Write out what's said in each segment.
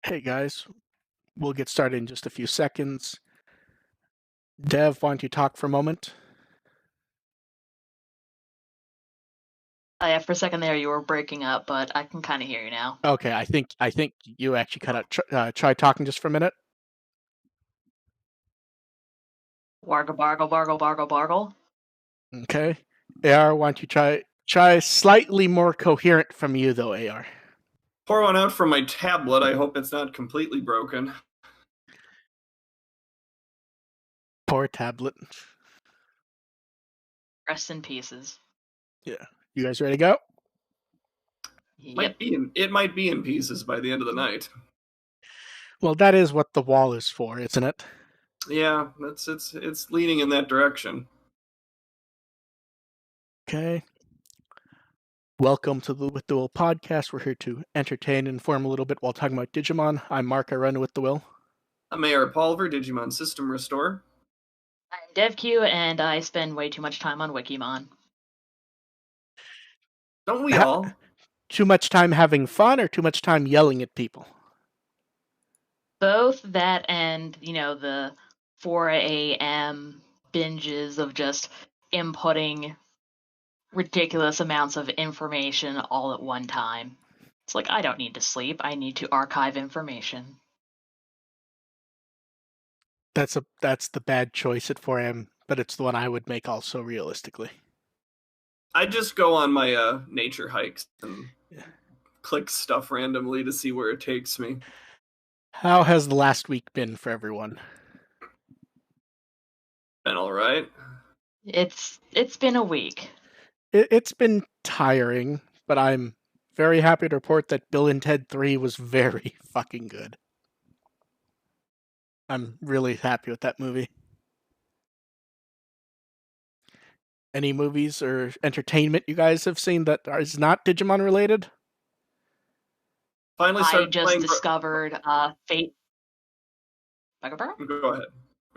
Hey guys, we'll get started in just a few seconds. Dev, why don't you talk for a moment? Yeah, for a second there you were breaking up, but I can kind of hear you now. Okay, I think you actually cut out. Try talking just for a minute. Wargle, bargle, bargle, bargle, bargle. Okay, AR, why don't you try slightly more coherent from you though, AR. Pour one out from my tablet. I hope it's not completely broken. Poor tablet. Rest in pieces. Yeah, you guys ready to go? Yep. It might be in pieces by the end of the night. Well, that is what the wall is for, isn't it? Yeah, it's leaning in that direction. Okay. Welcome to the WtW podcast. We're here to entertain and inform a little bit while talking about Digimon. I'm Mark. I run WtW. I'm AR Pulver, Digimon System Restore. I'm Devcue, and I spend way too much time on Wikimon. Don't we all? Too much time having fun or too much time yelling at people? Both that and, the 4 a.m. binges of just inputting ridiculous amounts of information all at one time. It's like, I don't need to sleep. I need to archive information. That's the bad choice at 4 a.m., but it's the one I would make also realistically. I just go on my nature hikes and click stuff randomly to see where it takes me. How has the last week been for everyone? Been all right. It's been a week. It's been tiring, but I'm very happy to report that Bill and Ted 3 was very fucking good. I'm really happy with that movie. Any movies or entertainment you guys have seen that is not Digimon related? Finally I started just playing. discovered Fate. Go ahead.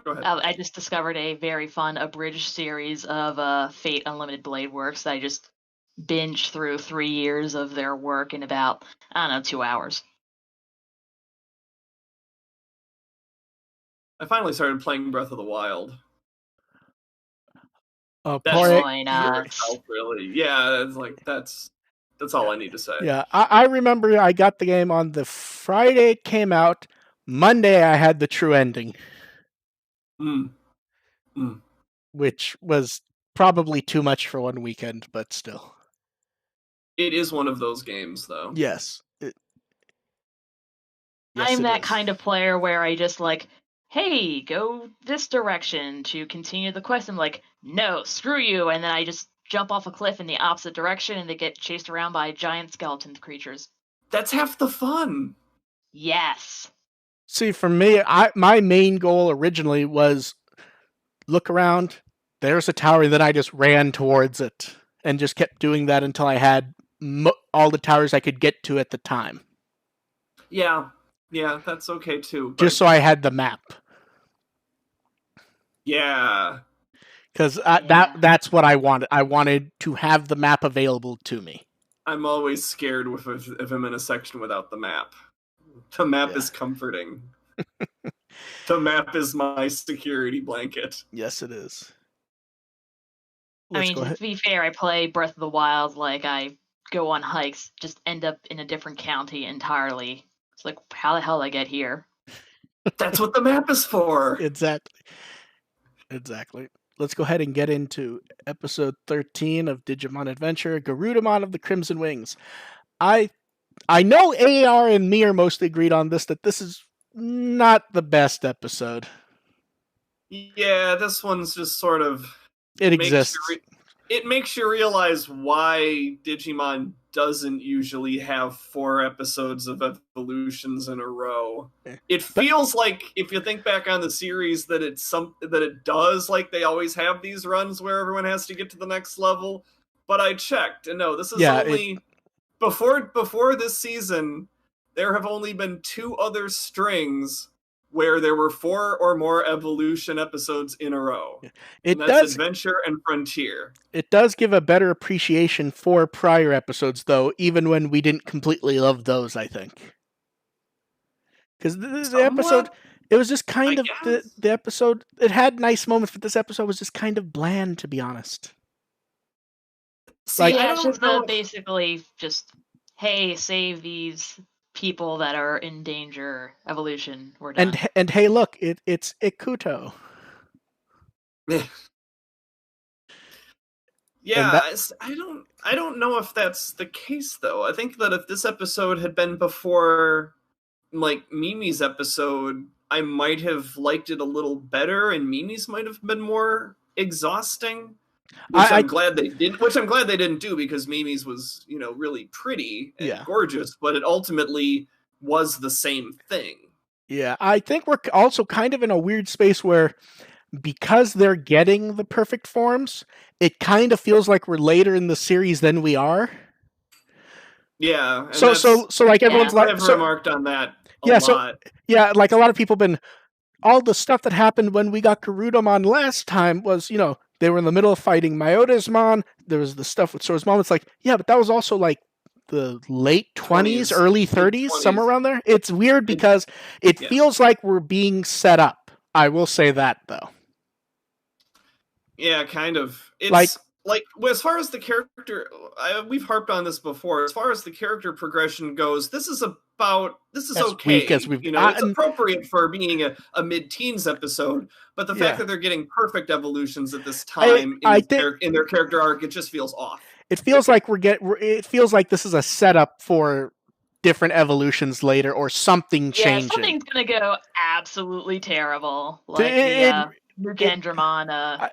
I just discovered a very fun abridged series of Fate Unlimited Blade Works that I just binged through 3 years of their work in about, 2 hours. I finally started playing Breath of the Wild. Join us. Really. Yeah, that's all I need to say. Yeah, I remember I got the game on the Friday it came out. Monday I had the true ending. Which was probably too much for one weekend, but still. It is one of those games, though. Yes. I'm that kind of player where I just hey, go this direction to continue the quest. I'm like, no, screw you. And then I just jump off a cliff in the opposite direction and they get chased around by giant skeleton creatures. That's half the fun. Yes. See, for me, my main goal originally was look around, there's a tower, and then I just ran towards it and just kept doing that until I had all the towers I could get to at the time. Yeah, that's okay too. Just so I had the map. Yeah. Because that's what I wanted. I wanted to have the map available to me. I'm always scared if I'm in a section without the map. The map is comforting. The map is my security blanket. Yes, it is. To be fair, I play Breath of the Wild like I go on hikes, just end up in a different county entirely. It's like, how the hell did I get here? That's what the map is for. Exactly. Let's go ahead and get into episode 13 of Digimon Adventure, Garudamon of the Crimson Wings. I know AR and me are mostly agreed on this, that this is not the best episode. Yeah, this one's just sort of... It exists. It makes you realize why Digimon doesn't usually have 4 episodes of evolutions in a row. It feels like, if you think back on the series, that it does, like they always have these runs where everyone has to get to the next level. But I checked, and no, this is only... Before this season, there have only been 2 other strings where there were 4 or more evolution episodes in a row. That's Adventure and Frontier. It does give a better appreciation for prior episodes, though, even when we didn't completely love those, I think. Because the episode, it was just kind of the episode. It had nice moments, but this episode was just kind of bland, to be honest. See, like, yeah, it's just basically just, hey, save these people that are in danger. Evolution, we're done. And hey, look, it's Ikuto. Yeah, I don't know if that's the case though. I think that if this episode had been before, like, Mimi's episode, I might have liked it a little better, and Mimi's might have been more exhausting. I'm glad they didn't. Which I'm glad they didn't do, because Mimi's was, really pretty and gorgeous, but it ultimately was the same thing. Yeah, I think we're also kind of in a weird space where, because they're getting the perfect forms, it kind of feels like we're later in the series than we are. Yeah. So like everyone's like, I've remarked on that a lot. Like a lot of people have been. All the stuff that happened when we got Garudamon last time was, they were in the middle of fighting Myotismon. There was the stuff with Sora's mom. It's like, yeah, but that was also like the late 20s, early 30s, somewhere around there. It's weird because it feels like we're being set up. I will say that, though. Yeah, kind of. It's like as far as the character, we've harped on this before. As far as the character progression goes, this is okay. Weak as we've it's appropriate for being a mid-teens episode, but the fact that they're getting perfect evolutions at this time in their character arc, it just feels off. It feels like it feels like this is a setup for different evolutions later, or something changing. Yeah, something's gonna go absolutely terrible, like the Mugendramon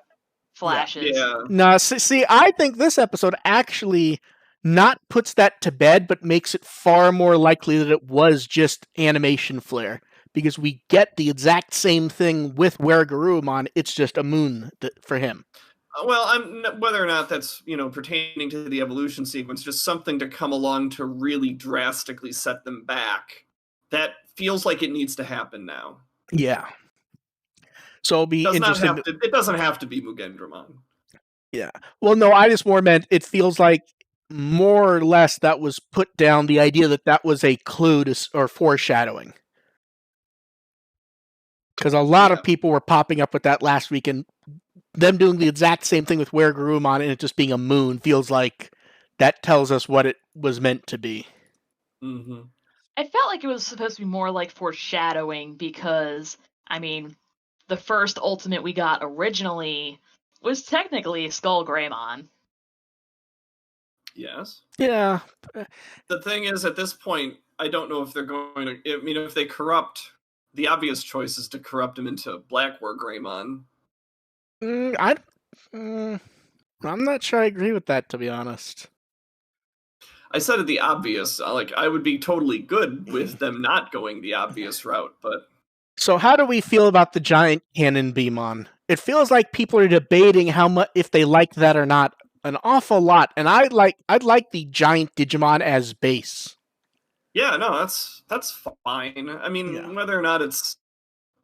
flashes. Yeah. No, see, I think this episode actually not puts that to bed, but makes it far more likely that it was just animation flair, because we get the exact same thing with Garudamon. It's just a moon for him. Well, whether or not that's pertaining to the evolution sequence, just something to come along to really drastically set them back. That feels like it needs to happen now. Yeah. So it'll be interesting. It doesn't have to be Mugendramon. Yeah. Well, no, I just more meant it feels like more or less that was put down, the idea that was a clue or foreshadowing. Because a lot of people were popping up with that last week, and them doing the exact same thing with Garudamon and it just being a moon feels like that tells us what it was meant to be. Mm-hmm. I felt like it was supposed to be more like foreshadowing, because, the first ultimate we got originally was technically Skullgreymon. Yes. Yeah. The thing is, at this point, I don't know if they're going to... if they corrupt... The obvious choice is to corrupt him into Black Greymon. I'm not sure I agree with that, to be honest. I said it the obvious. I would be totally good with them not going the obvious route, but... So how do we feel about the giant Canon Betamon? It feels like people are debating how much, if they like that or not, an awful lot. And I'd like the giant Digimon as base. Yeah, no, that's fine. Whether or not it's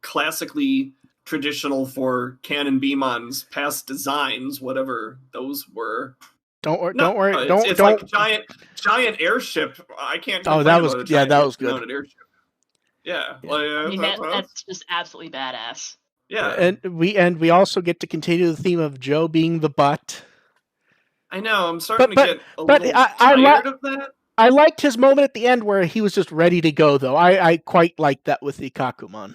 classically traditional for Canon Beamon's past designs, whatever those were. Don't worry. It's like giant airship. I can't. Oh, that was that was good. Airship. Yeah, that's just absolutely badass. Yeah, and we also get to continue the theme of Joe being the butt. I know. I'm starting to get a little tired of that. I liked his moment at the end where he was just ready to go, though. I quite liked that with Ikakumon.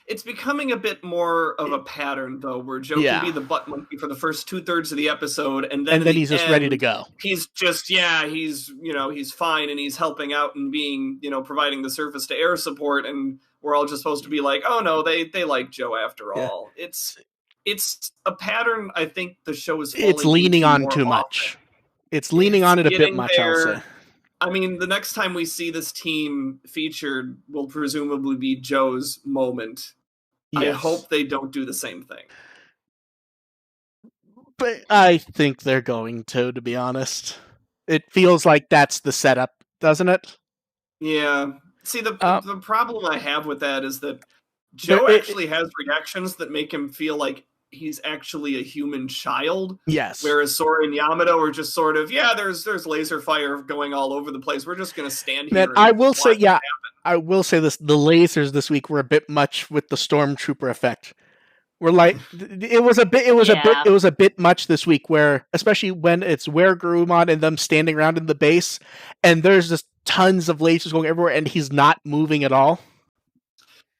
It's becoming a bit more of a pattern, though, where Joe can be the butt monkey for the first 2/3 of the episode, and then he's just ready to go. He's just he's fine, and he's helping out and being providing the surface to air support, and we're all just supposed to be like, oh no, they like Joe after all. It's a pattern. I think the show is leaning on too much. It's leaning on it a bit much, I'll say. The next time we see this team featured will presumably be Joe's moment. Yes. I hope they don't do the same thing. But I think they're going to be honest. It feels like that's the setup, doesn't it? Yeah. See, the problem I have with that is that Joe actually has reactions that make him feel like he's actually a human child. Yes. Whereas Sora and Yamato are just sort of, there's laser fire going all over the place. We're just going to stand here. Man, I will say, I will say this: the lasers this week were a bit much with the stormtrooper effect. We're like, it was a bit much this week. Where, especially when it's Garudamon and them standing around in the base, and there's just tons of lasers going everywhere, and he's not moving at all.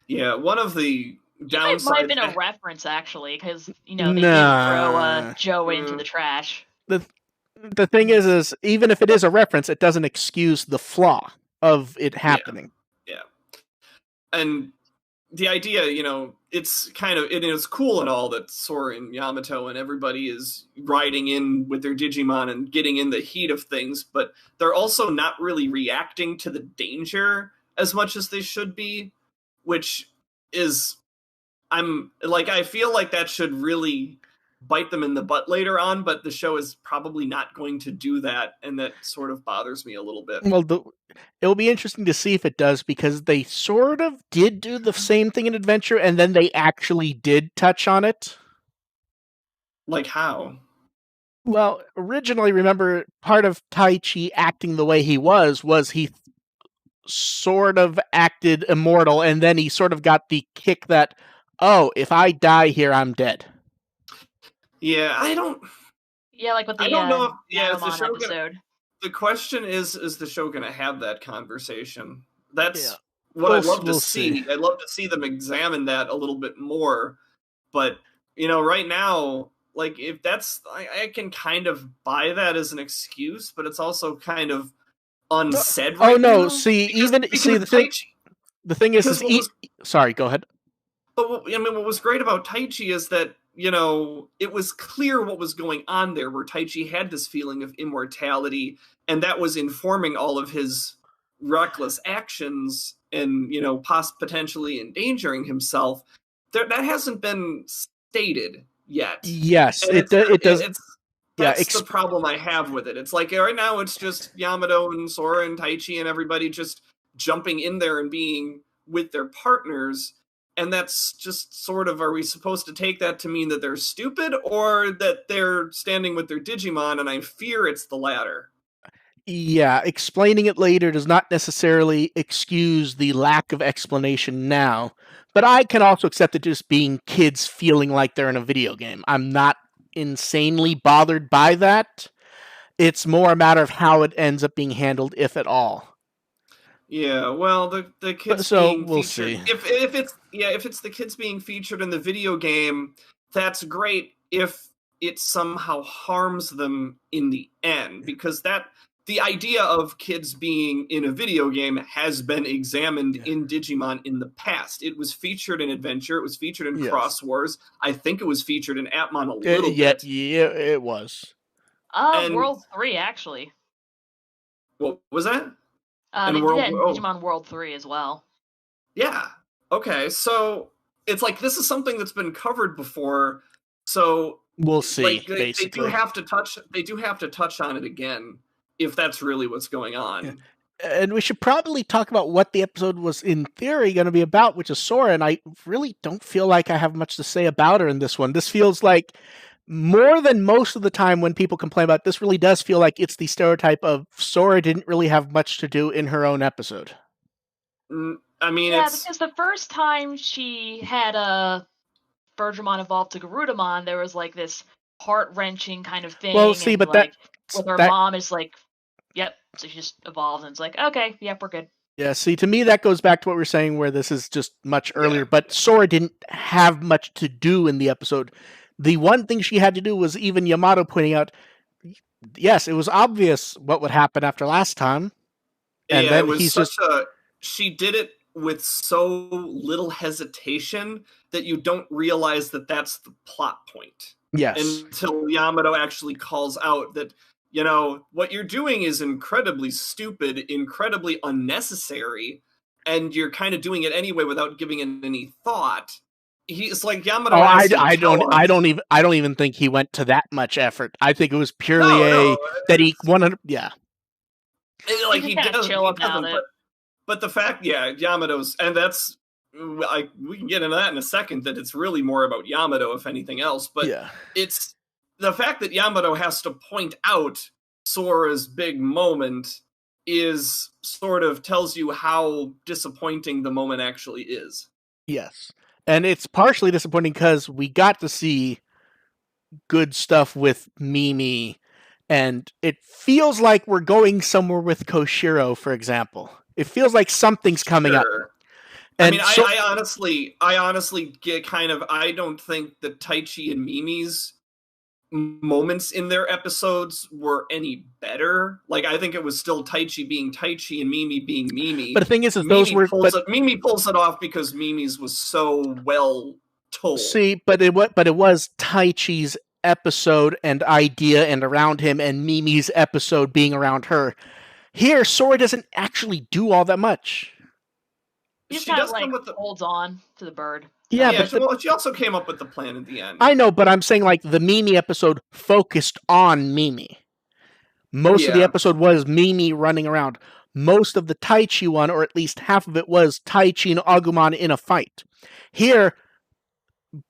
Yeah, one of the downsides might have been a reference actually, because they did throw Joe into the trash. The thing is even if it is a reference, it doesn't excuse the flaw of it happening. Yeah. And the idea, it's kind of, it is cool and all that Sora and Yamato and everybody is riding in with their Digimon and getting in the heat of things, but they're also not really reacting to the danger as much as they should be, which is, I feel like that should really bite them in the butt later on, but the show is probably not going to do that, and that sort of bothers me a little bit. Well, it'll be interesting to see if it does, because they sort of did do the same thing in Adventure, and then they actually did touch on it. Like how? Well, originally, remember, part of Taichi acting the way he was he sort of acted immortal, and then he sort of got the kick that, oh, if I die here, I'm dead. Yeah, I don't... Yeah, like with the I don't know if, is the show episode. The question is the show going to have that conversation? That's what I'd love to see. I'd love to see them examine that a little bit more. But, right now, like, if that's... I can kind of buy that as an excuse, but it's also kind of unsaid right now. Oh, no, the thing is sorry, go ahead. But, what was great about Taichi is that, it was clear what was going on there, where Taichi had this feeling of immortality, and that was informing all of his reckless actions and, potentially endangering himself. That hasn't been stated yet. Yes, it does. That's the problem I have with it. It's like right now it's just Yamato and Sora and Taichi and everybody just jumping in there and being with their partners. And that's just sort of, are we supposed to take that to mean that they're stupid or that they're standing with their Digimon? And I fear it's the latter. Yeah, explaining it later does not necessarily excuse the lack of explanation now. But I can also accept it just being kids feeling like they're in a video game. I'm not insanely bothered by that. It's more a matter of how it ends up being handled, if at all. Yeah, well, the kids being featured. If it's the kids being featured in the video game, that's great if it somehow harms them in the end, because the idea of kids being in a video game has been examined in Digimon in the past. It was featured in Adventure. It was featured in Cross Wars. I think it was featured in Atmon a little bit. Yeah, it was. World 3, actually. What was that? They did that in Digimon World 3 as well. Yeah. Okay, so it's like this is something that's been covered before, so we'll see. They do have to touch on it again if that's really what's going on. Yeah. And we should probably talk about what the episode was in theory going to be about, which is Sora, and I really don't feel like I have much to say about her in this one. This feels like, more than most of the time when people complain about it, this really does feel like it's the stereotype of Sora didn't really have much to do in her own episode. I mean, because the first time she had a Bergermon evolved to Garudamon, there was like this heart-wrenching kind of thing. Well, see, but with her mom is like, yep, so she just evolved, and it's like, okay, yep, we're good. Yeah, see, to me, that goes back to what we were saying, where this is just much earlier, but Sora didn't have much to do in the episode. The one thing she had to do was even Yamato pointing out, yes, it was obvious what would happen after last time. And then it was she did it with so little hesitation that you don't realize that that's the plot point. Yes. Until Yamato actually calls out that, what you're doing is incredibly stupid, incredibly unnecessary, and you're kind of doing it anyway without giving it any thought. He's like Yamato. I don't even think he went to that much effort. I think it was purely that he 100. Yeah. Like he does chill about it. But the fact, Yamato's, and that's we can get into that in a second. That it's really more about Yamato, if anything else. But it's the fact that Yamato has to point out Sora's big moment is sort of tells you how disappointing the moment actually is. Yes. And it's partially disappointing because we got to see good stuff with Mimi, and it feels like we're going somewhere with Koshiro, for example. It feels like something's coming up. Sure. And I mean, I honestly get kind of, I don't think that Taichi and Mimi's moments in their episodes were any better. Like, I think it was still Taichi being Taichi and Mimi being Mimi. But the thing is those were... Mimi pulls it off because Mimi's was so well told. See, but it was Taichi's episode and idea and around him, and Mimi's episode being around her. Here, Sora doesn't actually do all that much. He just kind of like holds on to the bird. Yeah, but she also came up with the plan at the end. I know, but I'm saying like the Mimi episode focused on Mimi. Most of the episode was Mimi running around. Most of the Taichi one, or at least half of it, was Taichi and Agumon in a fight. Here,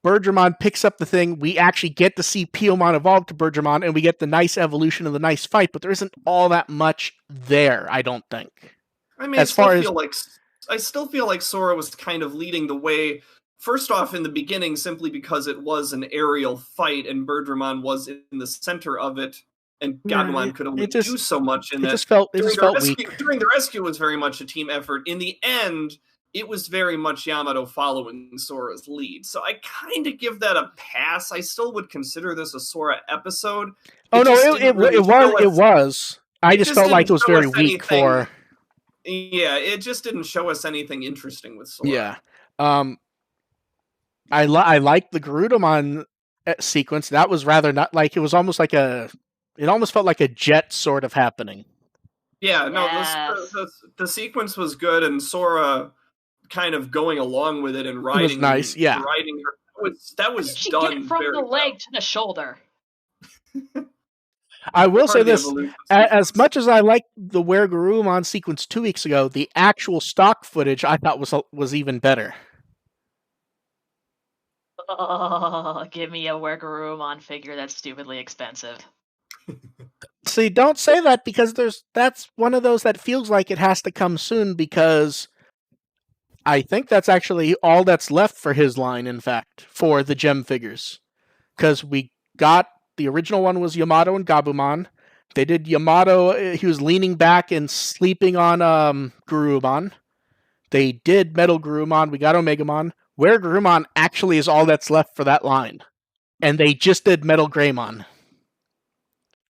Birdramon picks up the thing. We actually get to see Piyomon evolve to Birdramon, and we get the nice evolution of the nice fight, but there isn't all that much there, I don't think. I mean, I still feel like Sora was kind of leading the way. First off, in the beginning, simply because it was an aerial fight and Birdramon was in the center of it, and Gabumon could only do so much in that. It just felt weak. During the rescue was very much a team effort. In the end, it was very much Yamato following Sora's lead. So I kind of give that a pass. I still would consider this a Sora episode. It was. I just felt like it was very weak for... Yeah, it just didn't show us anything interesting with Sora. Yeah. I liked the Garudamon sequence. That was rather not like, it was almost like it almost felt like a jet sort of happening. Yeah, no, the sequence was good, and Sora kind of going along with it and riding. It was nice, yeah. Riding her. That was she done get from very the leg well. to the shoulder. I will say this, as much as I liked the Where Garurumon sequence 2 weeks ago, the actual stock footage I thought was even better. Oh, give me a Where Garurumon figure that's stupidly expensive. See, don't say that, because that's one of those that feels like it has to come soon, because I think that's actually all that's left for his line, in fact, for the gem figures. Because we got... The original one was Yamato and Gabumon. They did Yamato, he was leaning back and sleeping on Garurumon. They did Metal Garurumon, we got Omegamon. Where Garurumon actually is all that's left for that line. And they just did Metal Greymon.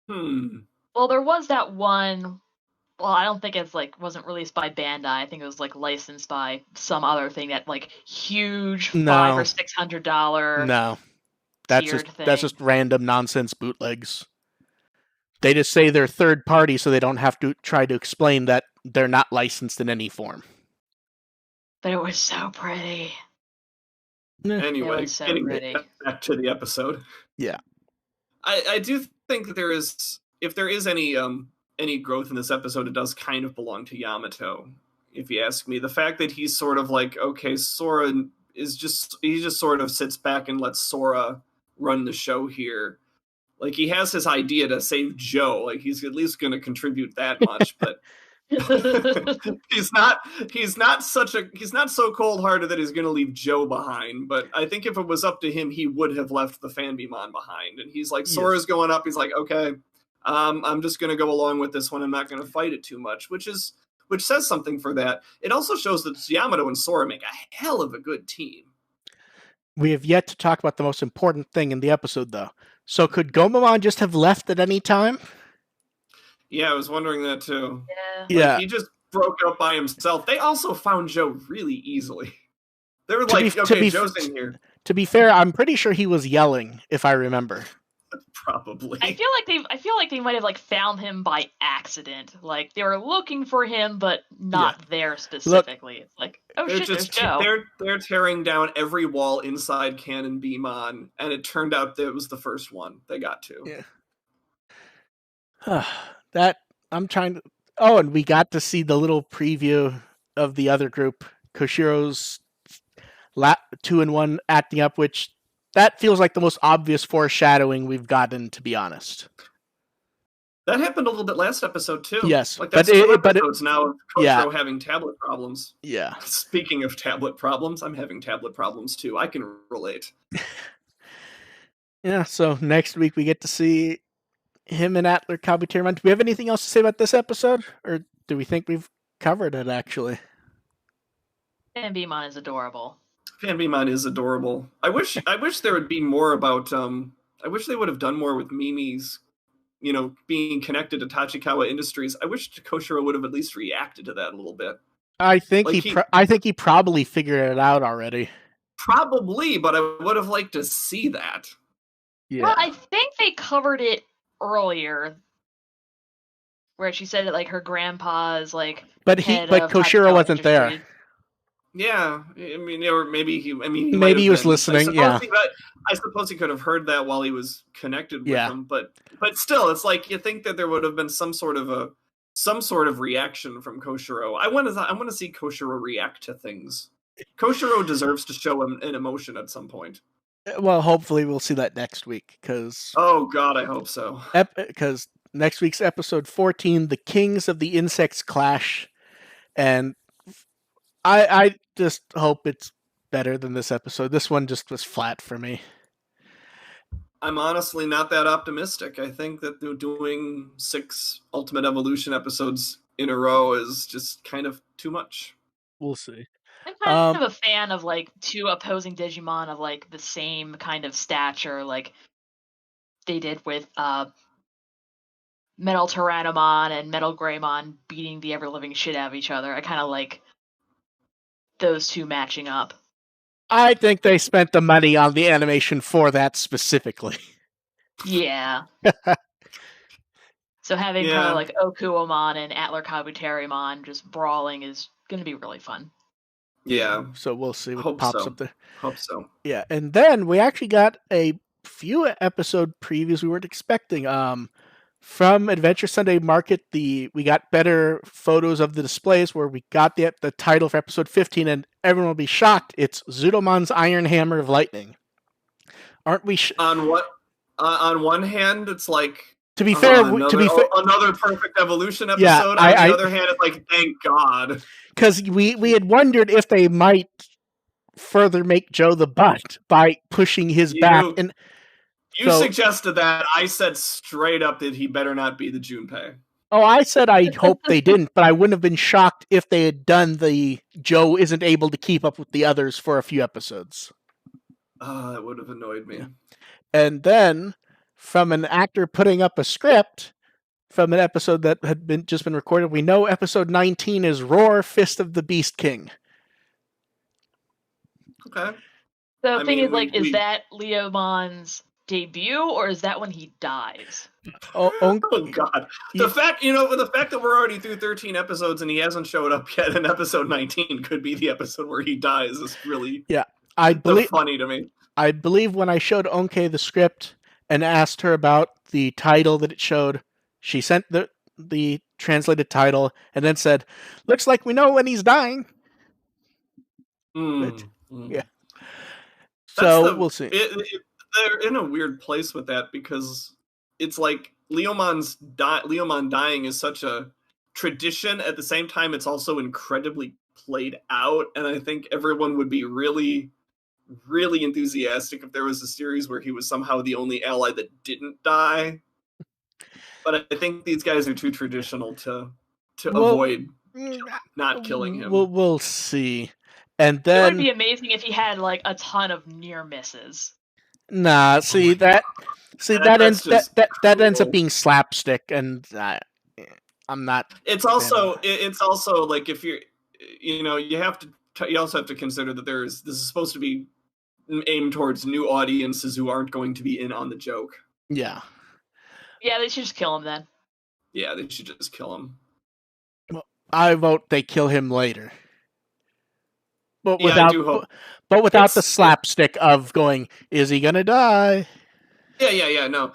Well, there was that one... Well, I don't think it's wasn't released by Bandai. I think it was licensed by some other thing, that huge $500 or $600. No. That's just random nonsense bootlegs. They just say they're third party so they don't have to try to explain that they're not licensed in any form. But it was so pretty. Anyway, getting back to the episode. Yeah. I do think that if there is any growth in this episode, it does kind of belong to Yamato, if you ask me. The fact that he's sort of okay, Sora he just sort of sits back and lets Sora run the show here. He has his idea to save Joe. He's at least going to contribute that much, but he's not so cold-hearted that he's going to leave Joe behind. But I think if it was up to him, he would have left the Fanbimon behind. And he's Sora's going up. He's okay, I'm just going to go along with this one. I'm not going to fight it too much, which says something for that. It also shows that Yamato and Sora make a hell of a good team. We have yet to talk about the most important thing in the episode, though. So could Gomamon just have left at any time? Yeah, I was wondering that too. Yeah. He just broke up by himself. They also found Joe really easily. They were Joe's in here. To be fair, I'm pretty sure he was yelling, if I remember. Probably. I feel like they might have found him by accident. They were looking for him, but not there specifically. Look, it's there's Joe. They're tearing down every wall inside Canon Beamon, and it turned out that it was the first one they got to. Yeah. That I'm trying to. Oh, and we got to see the little preview of the other group, Koshiro's 2-in-1 acting up, which. That feels like the most obvious foreshadowing we've gotten, to be honest. That happened a little bit last episode too. Yes, like that's two episodes now of Koshiro having tablet problems. Yeah. Speaking of tablet problems, I'm having tablet problems too. I can relate. Yeah, so next week we get to see him and Atler Kabuterimon. Do we have anything else to say about this episode? Or do we think we've covered it, actually? Betamon is adorable. Betamon is adorable. I wish there would be more about... I wish they would have done more with Mimi's, being connected to Tachikawa Industries. I wish Koshiro would have at least reacted to that a little bit. I think he probably figured it out already. Probably, but I would have liked to see that. Yeah. Well, I think they covered it earlier, where she said that like her grandpa's like. But Koshiro wasn't there. Yeah, I mean, or maybe he was listening. I suppose he could have heard that while he was connected with him. But still, it's like you think that there would have been some sort of reaction from Koshiro. I want to see Koshiro react to things. Koshiro deserves to show an emotion at some point. Well, hopefully we'll see that next week. Oh God, I hope so. Because next week's episode 14, the Kings of the Insects clash, and I just hope it's better than this episode. This one just was flat for me. I'm honestly not that optimistic. I think that doing 6 Ultimate Evolution episodes in a row is just kind of too much. We'll see. I'm kind of a fan of like 2 opposing Digimon of like the same kind of stature, like they did with Metal Tyrannomon and Metal Greymon beating the ever-living shit out of each other. I kind of like those 2 matching up. I think they spent the money on the animation for that specifically. Yeah. So having kind of like Okuomon and Atler Kabuterimon just brawling is going to be really fun. Yeah. So we'll see what pops up there. Hope so. Yeah, and then we actually got a few episode previews we weren't expecting. From Adventure Sunday Market, we got better photos of the displays where we got the title for episode 15, and everyone will be shocked. It's Zudomon's Iron Hammer of Lightning. Aren't we? On one hand, it's like, to be fair, another perfect evolution episode. Yeah, on the other hand, it's like, thank God. Because we had wondered if they might further make Joe the butt by pushing his back. And you suggested that. I said straight up that he better not be the Junpei. Oh, I said I hope they didn't, but I wouldn't have been shocked if they had done the Joe isn't able to keep up with the others for a few episodes. That would have annoyed me. And then, from an actor putting up a script from an episode that had just been recorded, we know episode 19 is Roar, Fist of the Beast King. Okay. The thing is, is that Leomon's debut, or is that when he dies? Oh God! The fact that we're already through 13 episodes and he hasn't showed up yet in episode 19 could be the episode where he dies is really funny to me. I believe when I showed Onke the script and asked her about the title that it showed, she sent the translated title and then said, "Looks like we know when he's dying." Yeah. So we'll see. They're in a weird place with that because it's like Leomon dying is such a tradition. At the same time, it's also incredibly played out, and I think everyone would be really, really enthusiastic if there was a series where he was somehow the only ally that didn't die. But I think these guys are too traditional to avoid not killing him. We'll see. And then it would be amazing if he had like a ton of near misses. Nah, that ends up being slapstick, and I'm not. It's also like if you also have to consider that this is supposed to be aimed towards new audiences who aren't going to be in on the joke. Yeah. Yeah, they should just kill him then. Yeah, they should just kill him. Well, I vote they kill him later. But without the slapstick of going, is he gonna die? Yeah, no.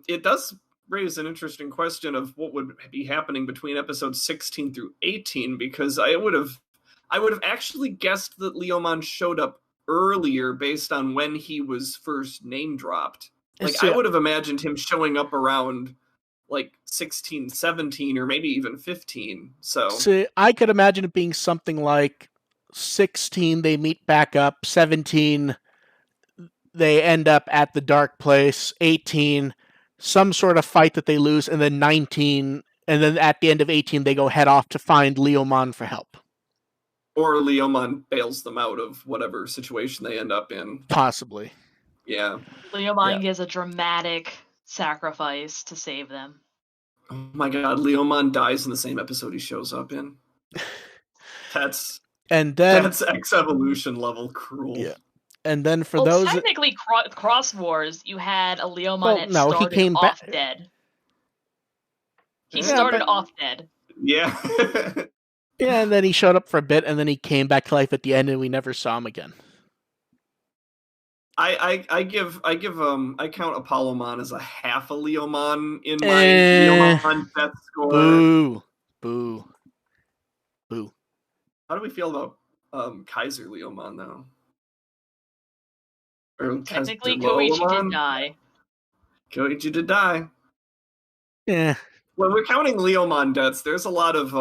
It does raise an interesting question of what would be happening between episodes 16 through 18, because I would have actually guessed that Leomon showed up earlier based on when he was first name dropped. Like, I would have imagined him showing up around like 16, 17, or maybe even 15. So I could imagine it being something like 16 they meet back up, 17 they end up at the dark place, 18 some sort of fight that they lose, and then 19, and then at the end of 18 they go head off to find Leomon for help. Or Leomon bails them out of whatever situation they end up in. Possibly. Yeah. Leomon gives a dramatic sacrifice to save them. Oh my god, Leomon dies in the same episode he shows up in. That's X Evolution level cruel. Yeah. And then for those technically Cross Wars, you had a Leomon started off dead. He started off dead. Yeah. Yeah, and then he showed up for a bit, and then he came back to life at the end, and we never saw him again. I count Apollomon as a half a Leomon in my Leomon death score. Boo. How do we feel about Kaiser Leomon though? Or technically, Koichi did die. Koichi did die. Yeah. When we're counting Leomon deaths, there's a lot of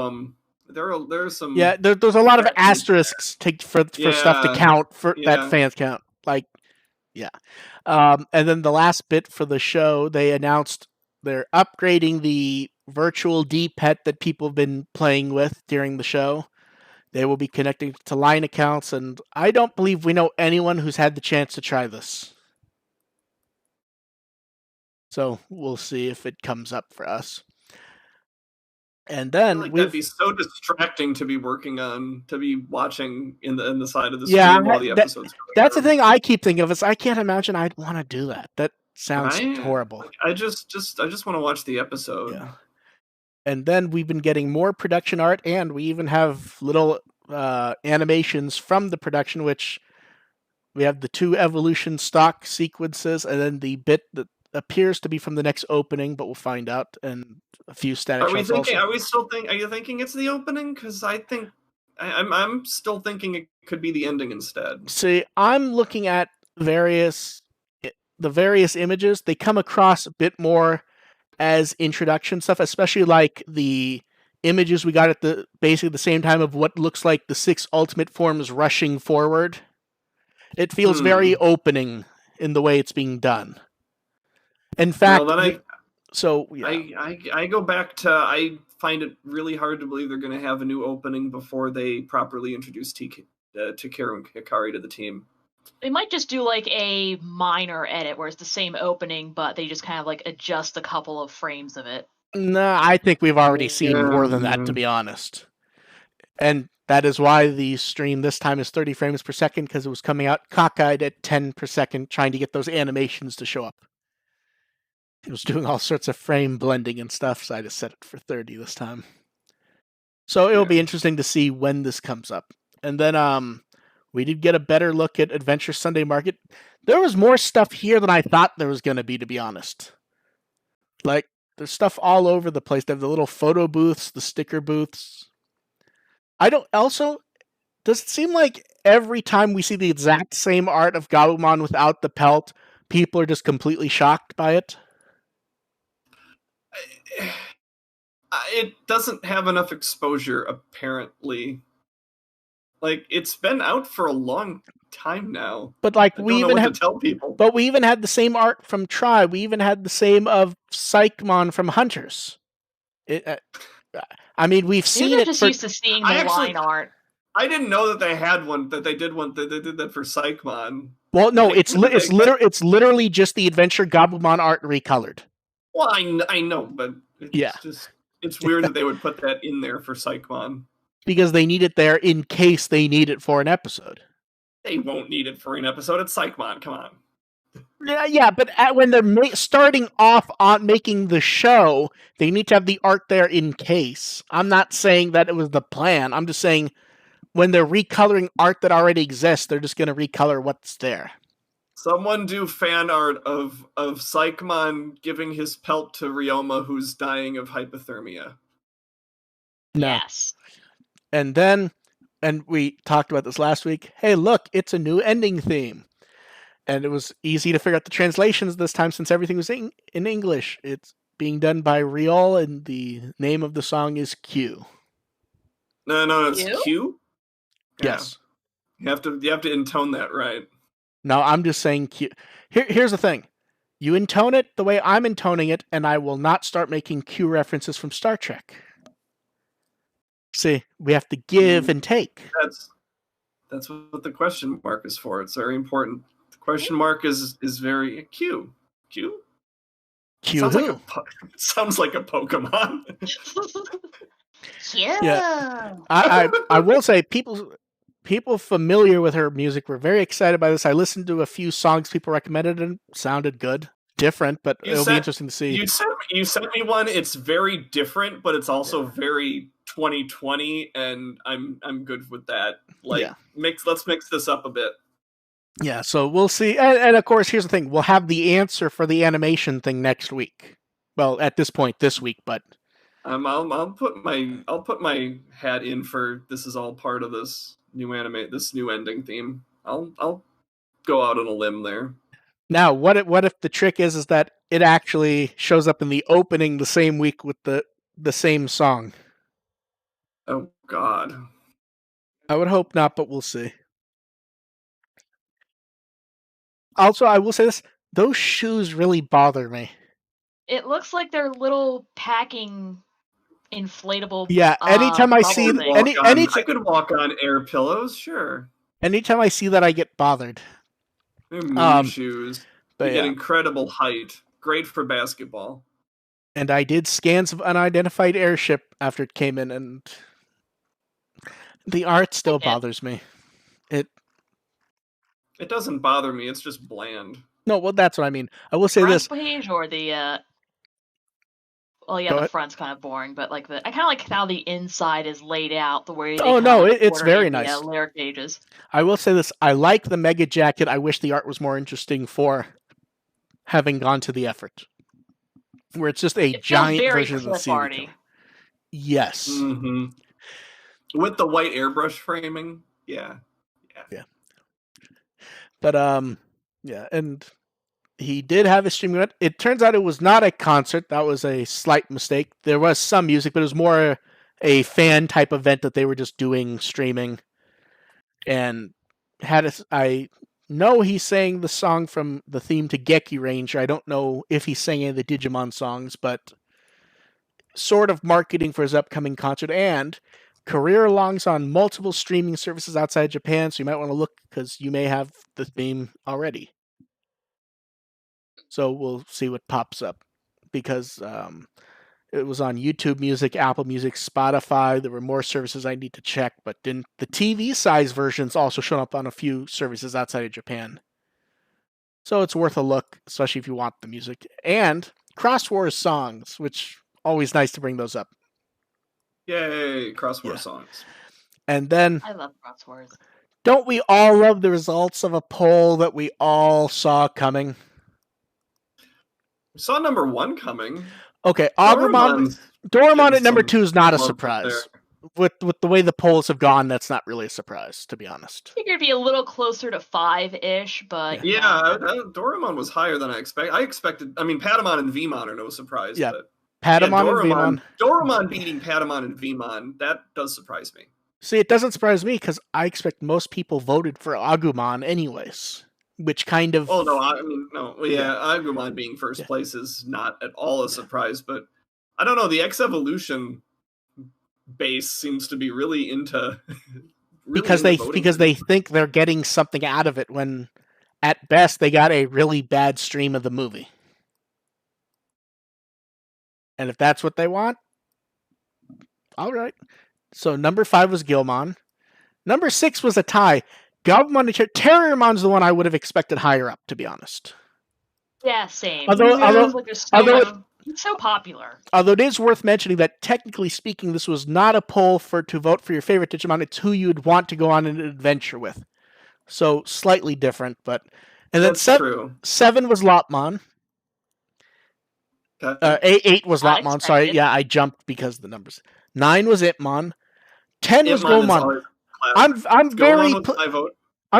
there's some. Yeah, there's a lot of asterisks for stuff to count that fans count. Like, yeah. And then the last bit for the show, they announced they're upgrading the virtual D-Pet that people have been playing with during the show. They will be connecting to line accounts, and I don't believe we know anyone who's had the chance to try this. So we'll see if it comes up for us. And then that'd be so distracting to be watching in the side of the screen while the episode's going. That's the thing I keep thinking of, is I can't imagine I'd want to do that. That sounds horrible. I just want to watch the episode. Yeah. And then we've been getting more production art, and we even have little animations from the production, which we have the 2 evolution stock sequences, and then the bit that appears to be from the next opening, but we'll find out, and a few static shots also. Are you thinking it's the opening? Because I think I'm still thinking it could be the ending instead. See, I'm looking at the various images. They come across a bit more as introduction stuff, especially like the images we got at basically the same time of what looks like the 6 ultimate forms rushing forward. It feels very opening in the way it's being done. In fact, I go back to, I find it really hard to believe they're going to have a new opening before they properly introduce Takeru and Hikari to the team. They might just do like a minor edit where it's the same opening, but they just kind of like adjust a couple of frames of it. No, I think we've already seen more than that, to be honest. And that is why the stream this time is 30 frames per second, because it was coming out cockeyed at 10 per second, trying to get those animations to show up. It was doing all sorts of frame blending and stuff, so I just set it for 30 this time. So it'll be interesting to see when this comes up. And then we did get a better look at Adventure Sunday Market. There was more stuff here than I thought there was going to be honest. Like, there's stuff all over the place. They have the little photo booths, the sticker booths. Does it seem like every time we see the exact same art of Garudamon without the pelt, people are just completely shocked by it? It doesn't have enough exposure, apparently. Like, it's been out for a long time now. But like, we even have to tell people. But we even had the same art from Tri. We even had the same of Psychmon from Hunters. I mean, we've seen it. Just used to seeing the line art. I didn't know that they had one. That they did one. That they did that for Psychmon. Well, no, it's literally just the Adventure Garudamon art recolored. Well, I know, but it's weird that they would put that in there for Psychmon. Because they need it there in case they need it for an episode. They won't need it for an episode. It's Psychmon. Come on. Yeah, but when they're starting off on making the show, they need to have the art there in case. I'm not saying that it was the plan. I'm just saying when they're recoloring art that already exists, they're just going to recolor what's there. Someone do fan art of Psychmon giving his pelt to Ryoma, who's dying of hypothermia. No. Yes. And we talked about this last week. Hey, look, it's a new ending theme. And it was easy to figure out the translations this time since everything was in English. It's being done by Riol, and the name of the song is Q. No, it's Q? Q? Yeah. Yes. You have to intone that right. No, I'm just saying Q. Here's the thing. You intone it the way I'm intoning it, and I will not start making Q references from Star Trek. See, we have to give and take. That's what the question mark is for. It's very important. The question mark is very Q. Q? Q sounds who? like sounds like a Pokemon. Yeah. I will say people familiar with her music were very excited by this. I listened to a few songs people recommended and sounded good. Different, but it'll be interesting to see. You sent me one. It's very different, but it's also very 2020, and I'm good with that. Like, let's mix this up a bit. Yeah, so we'll see. And of course, here's the thing: we'll have the answer for the animation thing next week. Well, at this point, this week, but I'll put my hat in for this is all part of this new ending theme. I'll go out on a limb there. Now, what if the trick is that it actually shows up in the opening the same week with the same song? Oh God. I would hope not, but we'll see. Also, I will say this: those shoes really bother me. It looks like they're little packing inflatable. Yeah, anytime I see I could walk on air pillows, sure. Anytime I see that, I get bothered. They're moon shoes. They get incredible height. Great for basketball. And I did scans of unidentified airship after it came in, and the art still bothers me. It doesn't bother me. It's just bland. No, well, that's what I mean. I will say this. Page or the the front's kind of boring, but like I kind of like how the inside is laid out, the way. It's very nice. Layer pages. I will say this: I like the mega jacket. I wish the art was more interesting for having gone to the effort, where it's just a giant version of the CD. Yes. Mm-hmm. With the white airbrush framing, yeah. But and he did have a streaming event. It turns out it was not a concert. That was a slight mistake. There was some music, but it was more a fan type event that they were just doing streaming. And I know he sang the song from the theme to Geki Ranger. I don't know if he sang any of the Digimon songs, but sort of marketing for his upcoming concert. And career longs on multiple streaming services outside Japan, so you might want to look because you may have the theme already. So we'll see what pops up, because it was on YouTube Music, Apple Music, Spotify. There were more services I need to check, but the TV size versions also shown up on a few services outside of Japan. So it's worth a look, especially if you want the music. And Cross Wars songs, which always nice to bring those up. Yay, Cross Wars songs. And then I love Cross Wars. Don't we all love the results of a poll that we all saw coming? We saw number 1 coming. Okay, Doraemon at number 2 is not a surprise. With the way the polls have gone, that's not really a surprise, to be honest. I figured it'd be a little closer to 5-ish, but Doraemon was higher than I expected. I mean, Patamon and Vmon are no surprise. Yeah, but Patamon and Vmon. Doraemon beating Patamon and Vmon, that does surprise me. See, it doesn't surprise me because I expect most people voted for Agumon anyways. Which kind of... Oh, no, Agumon being first place is not at all a surprise, but I don't know, the X-Evolution base seems to be really into... because they think they're getting something out of it when, at best, they got a really bad stream of the movie. And if that's what they want, all right. So number 5 was Gilmon. Number 6 was a tie. Garudamon and Terriermon's the one I would have expected higher up, to be honest. Yeah, same. Although it's so popular. Although it is worth mentioning that, technically speaking, this was not a poll to vote for your favorite Digimon. It's who you'd want to go on an adventure with. So slightly different, but... And then 7 was Lopmon. Okay. 8 was Lopmon. Sorry, yeah, I jumped because of the numbers. 9 was Itmon. 10 was Gomon. I'm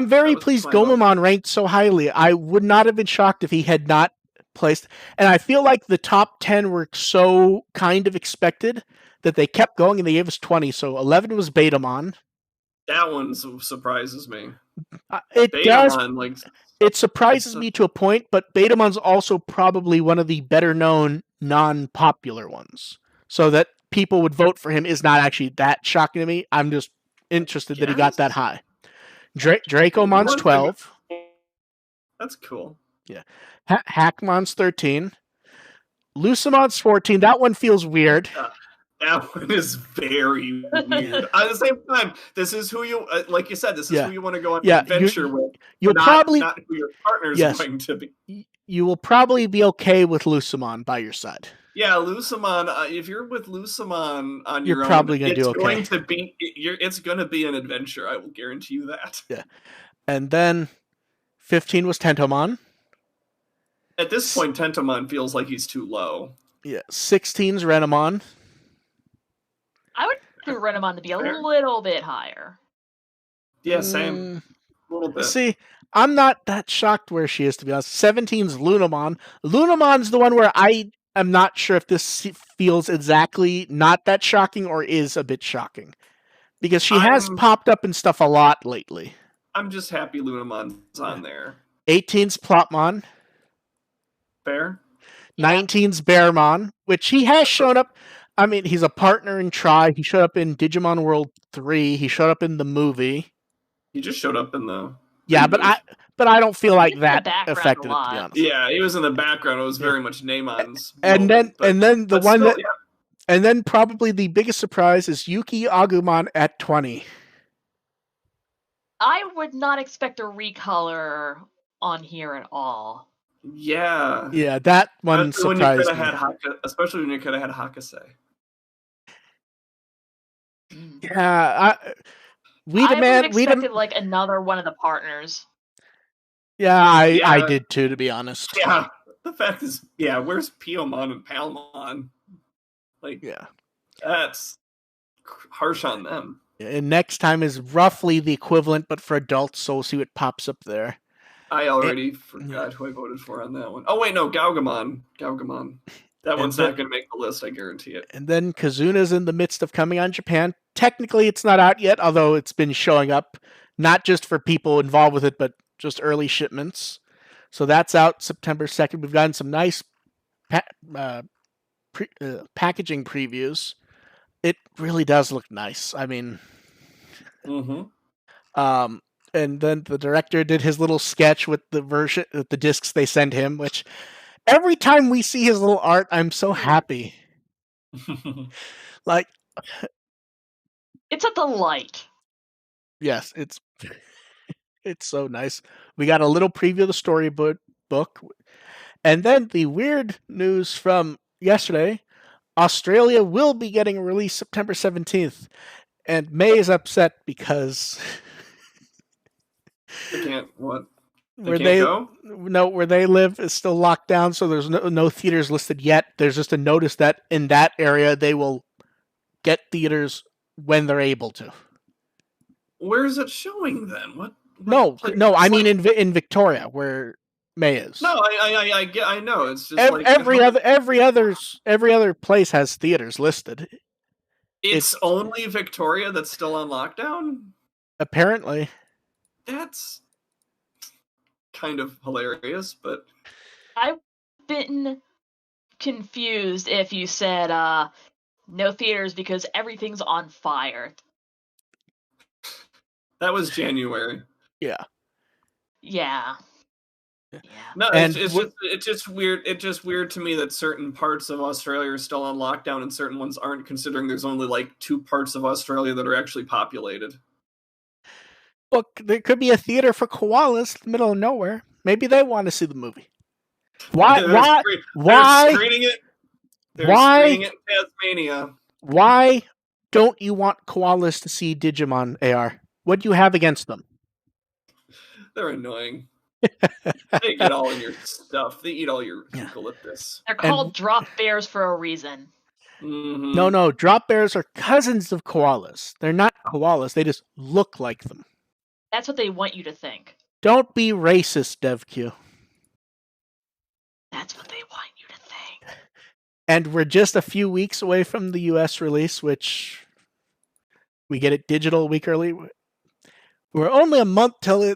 very pleased Gomamon ranked so highly. I would not have been shocked if he had not placed. And I feel like the top 10 were so kind of expected that they kept going and they gave us 20. So 11 was Betamon. That one surprises me. It does. Betamon, like, It surprises me to a point, but Betamon's also probably one of the better known non-popular ones. So that people would vote for him is not actually that shocking to me. I'm just interested that he got that high. Dracomon's 12. That's cool. Yeah. Hackmon's 13. Lucimon's 14. That one feels weird. That one is very weird. At the same time, this is who you, like you said, this is who you want to go on an adventure with. You'll probably not who your partner's going to be. You will probably be okay with Lucimon by your side. Yeah, Lucimon. If you're with Lucimon on you're your probably own, gonna do okay. It's going to be an adventure. I will guarantee you that. Yeah, and then 15 was Tentomon. At this point, Tentomon feels like he's too low. Yeah, 16's Renamon. I would do Renamon to be a little bit higher. Yeah, same. A little bit. See, I'm not that shocked where she is, to be honest. 17's Lunamon. Lunamon's the one where I am not sure if this feels exactly not that shocking or is a bit shocking. Because she has popped up and stuff a lot lately. I'm just happy Lunamon's on there. 18's Plotmon. Fair. 19's Bearmon, which he has shown up. I mean, he's a partner in Try. He showed up in Digimon World 3. He showed up in the movie. He just showed up in the... Yeah, but I don't feel like that affected it, to be honest. Yeah, he was in the background. It was very much Namon's and moment, then the one still, that... Yeah. And then probably the biggest surprise is Yuki Agumon at 20. I would not expect a recolor on here at all. Yeah. Yeah, that one surprised me. Especially when you could have had Hakase. Yeah, I expected like another one of the partners. Yeah, I did too, to be honest. Yeah, the fact is, where's Piomon and Palmon? Like, that's harsh on them. And next time is roughly the equivalent, but for adults, so we'll see what pops up there. I already forgot who I voted for on that one. Oh, wait, no, Gaugamon. That one's not going to make the list, I guarantee it. And then Kazuna's in the midst of coming on Japan. Technically, it's not out yet, although it's been showing up, not just for people involved with it, but just early shipments. So that's out September 2nd. We've gotten some nice packaging previews. It really does look nice. I mean... and then the director did his little sketch with the discs they send him, which every time we see his little art, I'm so happy. Like, it's a delight. Yes, it's so nice. We got a little preview of the storybook, and then the weird news from yesterday: Australia will be getting a release September 17th, and May is upset because. They can't what? Where they live is still locked down, so there's no theaters listed yet. There's just a notice that in that area they will get theaters when they're able to. Where is it showing then? What no, I mean in Victoria where May is. No, I know. It's just every other place has theaters listed. It's only Victoria that's still on lockdown? Apparently. That's kind of hilarious, but I've been confused if you said no theaters because everything's on fire. That was January. Yeah. No, it's just weird. It's just weird to me that certain parts of Australia are still on lockdown and certain ones aren't, considering there's only like 2 parts of Australia that are actually populated. Look, there could be a theater for koalas in the middle of nowhere. Maybe they want to see the movie. Why? They're screening it. Screening it in Tasmania. Why don't you want koalas to see Digimon, AR? What do you have against them? They're annoying. They get all in your stuff. They eat all your eucalyptus. They're called drop bears for a reason. Mm-hmm. No. Drop bears are cousins of koalas. They're not koalas. They just look like them. That's what they want you to think. Don't be racist, Devcue. That's what And we're just a few weeks away from the US release, which we get it digital a week early. We're only a month till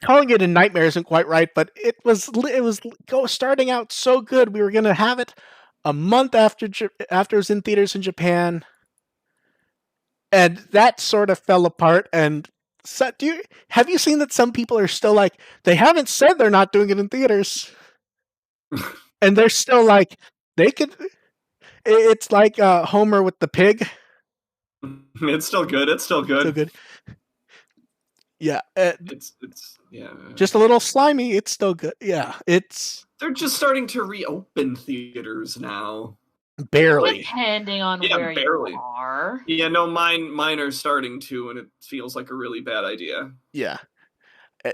calling it a nightmare isn't quite right, but it was starting out so good. We were going to have it a month after it was in theaters in Japan, and that sort of fell apart. And so, have you seen that some people are still like, they haven't said they're not doing it in theaters, and they're still like, they could. It's like Homer with the pig. It's still good. It's still good. So good. Yeah, it's yeah. Just a little slimy. It's still good. Yeah, they're just starting to reopen theaters now. Barely. Depending on where barely. you are. Yeah, no, mine are starting to, and it feels like a really bad idea. Yeah.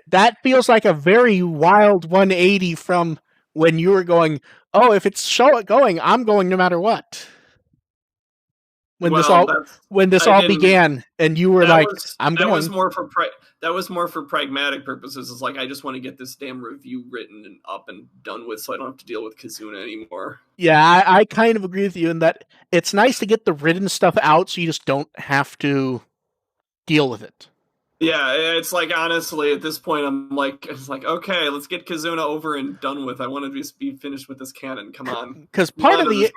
That feels like a very wild 180 from when you were going, oh, if it's going, I'm going no matter what. When this all began, and you were like, I'm going. That was more for pragmatic purposes. It's like, I just want to get this damn review written and up and done with, so I don't have to deal with Kazuna anymore. Yeah, I kind of agree with you in that it's nice to get the written stuff out so you just don't have to deal with it. Yeah, it's like, honestly, at this point, it's like, okay, let's get Kazuna over and done with. I want to just be finished with this canon. Come on. Because part of the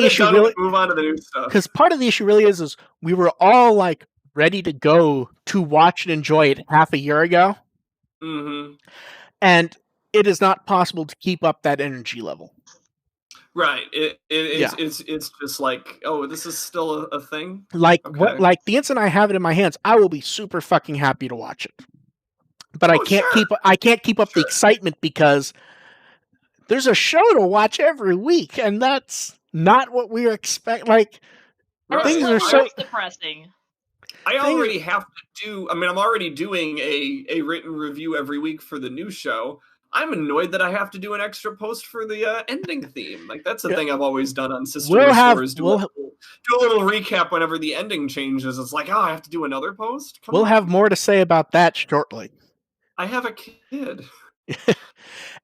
issue really, move on to the new stuff. Because part of the issue really is we were all like ready to go to watch and enjoy it half a year ago. Mm-hmm. And it is not possible to keep up that energy level. Right. It's just like, oh, this is still a thing? Like, okay. Like the instant I have it in my hands, I will be super fucking happy to watch it. But I can't keep up the excitement because there's a show to watch every week, and that's not what we expect. Like, things are so depressing. I already have to do. I mean, I'm already doing a written review every week for the new show. I'm annoyed that I have to do an extra post for the ending theme. Like, that's the thing I've always done on System Restores. Do a little recap whenever the ending changes. It's like, oh, I have to do another post? We'll have more to say about that shortly. I have a kid.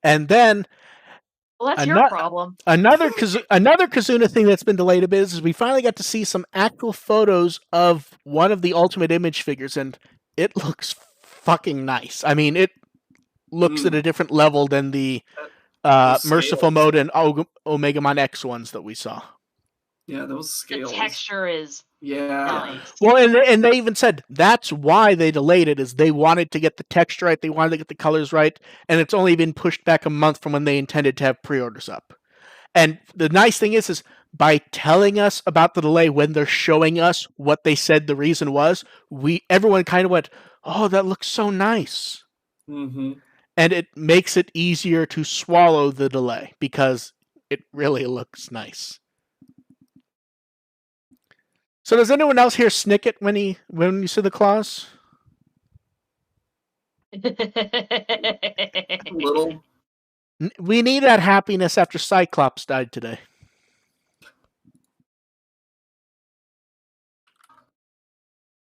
And then... Well, that's your problem. Another Kazuna thing that's been delayed a bit is we finally got to see some actual photos of one of the Ultimate Image figures, and it looks fucking nice. I mean, it looks at a different level than the Merciful Mode and Omegamon X ones that we saw. Yeah, those scales. The texture is nice. Well, and they even said that's why they delayed it, is they wanted to get the texture right, they wanted to get the colors right, and it's only been pushed back a month from when they intended to have pre-orders up. And the nice thing is by telling us about the delay when they're showing us what they said the reason was, everyone kind of went, oh, that looks so nice. Mm-hmm. And it makes it easier to swallow the delay because it really looks nice. So does anyone else here snick it when you see the claws? A little. We need that happiness after Cyclops died today.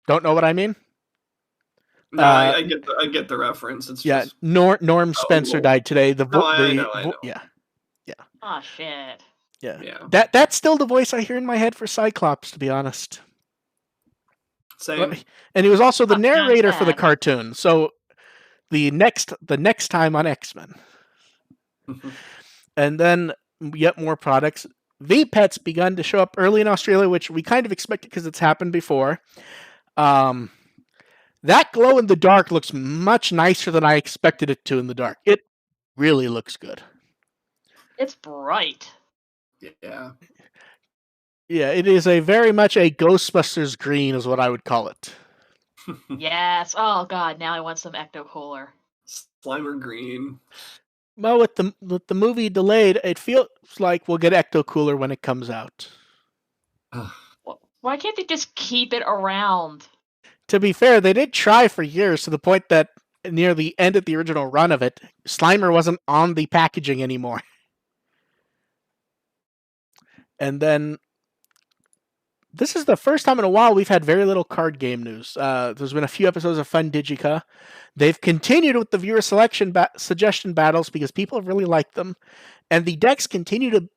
Don't know what I mean? No, I get the reference. It's just... Norm Spencer died today. I know. Yeah. Oh shit. Yeah. That's still the voice I hear in my head for Cyclops, to be honest. Same. And he was also the narrator for the cartoon. So the next time on X-Men. And then yet more products. V-Pet's begun to show up early in Australia, which we kind of expected because it's happened before. That glow in the dark looks much nicer than I expected it to in the dark. It really looks good. It's bright. Yeah. Yeah, it is very much a Ghostbusters green is what I would call it. Yes. Oh god, now I want some Ecto Cooler. Slimer green. Well, with the movie delayed, it feels like we'll get Ecto Cooler when it comes out. Why can't they just keep it around? To be fair, they did try for years to the point that near the end of the original run of it, Slimer wasn't on the packaging anymore. And then this is the first time in a while we've had very little card game news. There's been a few episodes of Fun Digica. They've continued with the viewer suggestion battles because people have really liked them. And the decks continue to...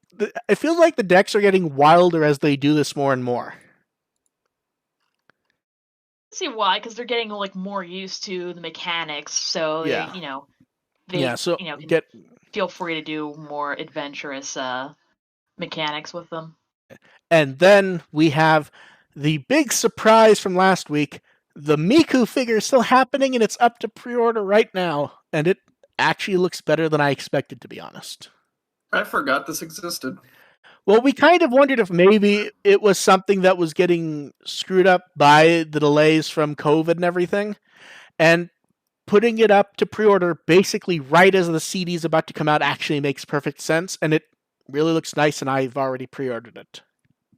It feels like the decks are getting wilder as they do this more and more. See why? Because they're getting like more used to the mechanics, so they, can feel free to do more adventurous mechanics with them. And then we have the big surprise from last week. The Miku figure is still happening, and it's up to pre-order right now. And it actually looks better than I expected, to be honest. I forgot this existed. Well, we kind of wondered if maybe it was something that was getting screwed up by the delays from COVID and everything. And putting it up to pre-order basically right as the CD is about to come out actually makes perfect sense. And it really looks nice, and I've already pre-ordered it.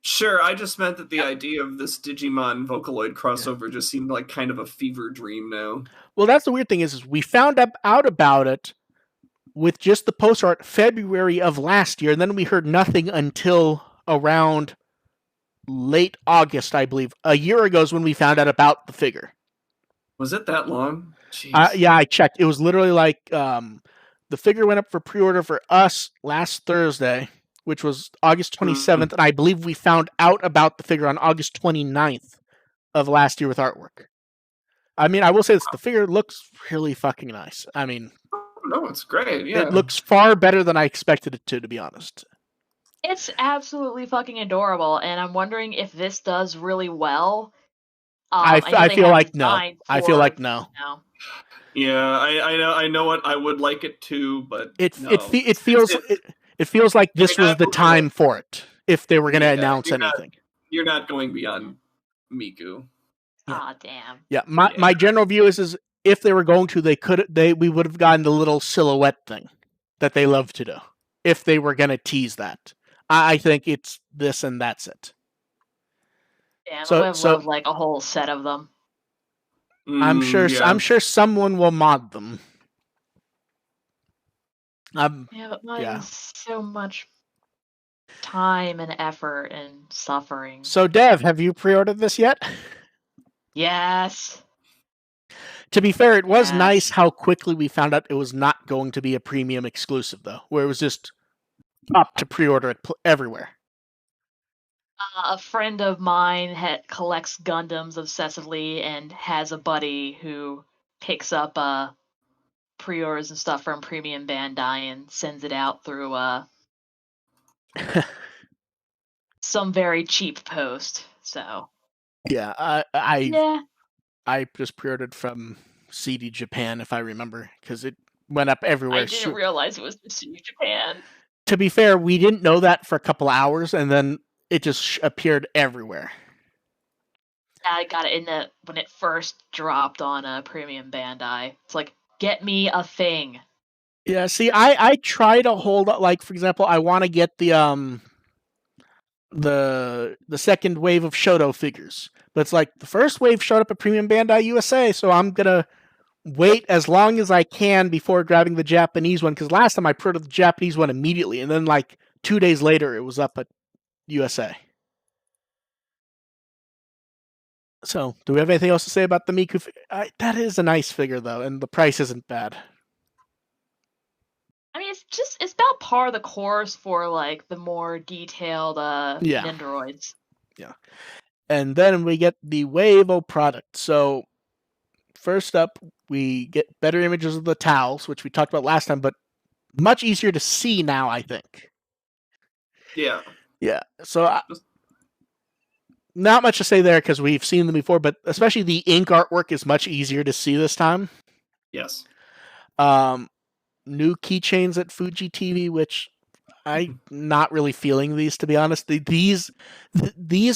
Sure, I just meant that the idea of this Digimon Vocaloid crossover just seemed like kind of a fever dream now. Well, that's the weird thing is we found out about it with just the poster art February of last year, and then we heard nothing until around late August, I believe. A year ago is when we found out about the figure. Was it that long? Yeah, I checked. It was literally like the figure went up for pre-order for us last Thursday, which was August 27th, and I believe we found out about the figure on August 29th of last year with artwork. I mean, I will say this, the figure looks really fucking nice. I mean... No, it's great, yeah. It looks far better than I expected it to be honest. It's absolutely fucking adorable, and I'm wondering if this does really well. I feel like no. I feel like no. Yeah, I know what I would like it to, but it feels like this was the time for it if they were going to announce anything. You're not going beyond Miku. Ah, damn. Yeah, my general view is if they were going to, we would have gotten the little silhouette thing that they love to do. If they were going to tease that, I think it's this and that's it. Yeah, I would love like a whole set of them. I'm sure someone will mod them. But mine's so much time and effort and suffering. So, Dev, have you pre-ordered this yet? Yes. To be fair, it was nice how quickly we found out it was not going to be a premium exclusive, though, where it was just up to pre-order it everywhere. A friend of mine collects Gundams obsessively and has a buddy who picks up pre-orders and stuff from Premium Bandai and sends it out through some very cheap post. So yeah, I just pre-ordered from CD Japan, if I remember, because it went up everywhere. I didn't realize it was the CD Japan. To be fair, we didn't know that for a couple hours, and then it just appeared everywhere. I got it when it first dropped on a Premium Bandai. It's like, get me a thing. Yeah, see, I try to hold up. Like, for example, I want to get the second wave of Shoto figures, but it's like the first wave showed up at Premium Bandai USA, so I'm gonna wait as long as I can before grabbing the Japanese one, because last time I pre-ordered the Japanese one immediately, and then like 2 days later it was up at USA. So, do we have anything else to say about the Miku figure? That is a nice figure, though, and the price isn't bad. I mean, it's about par the course for like the more detailed Nendoroids. Yeah. And then we get the Wave-O product. So, first up, we get better images of the towels, which we talked about last time, but much easier to see now, I think. Yeah. Yeah. So, not much to say there because we've seen them before, but especially the ink artwork is much easier to see this time. Yes. New keychains at Fuji TV, which I'm not really feeling these, to be honest. These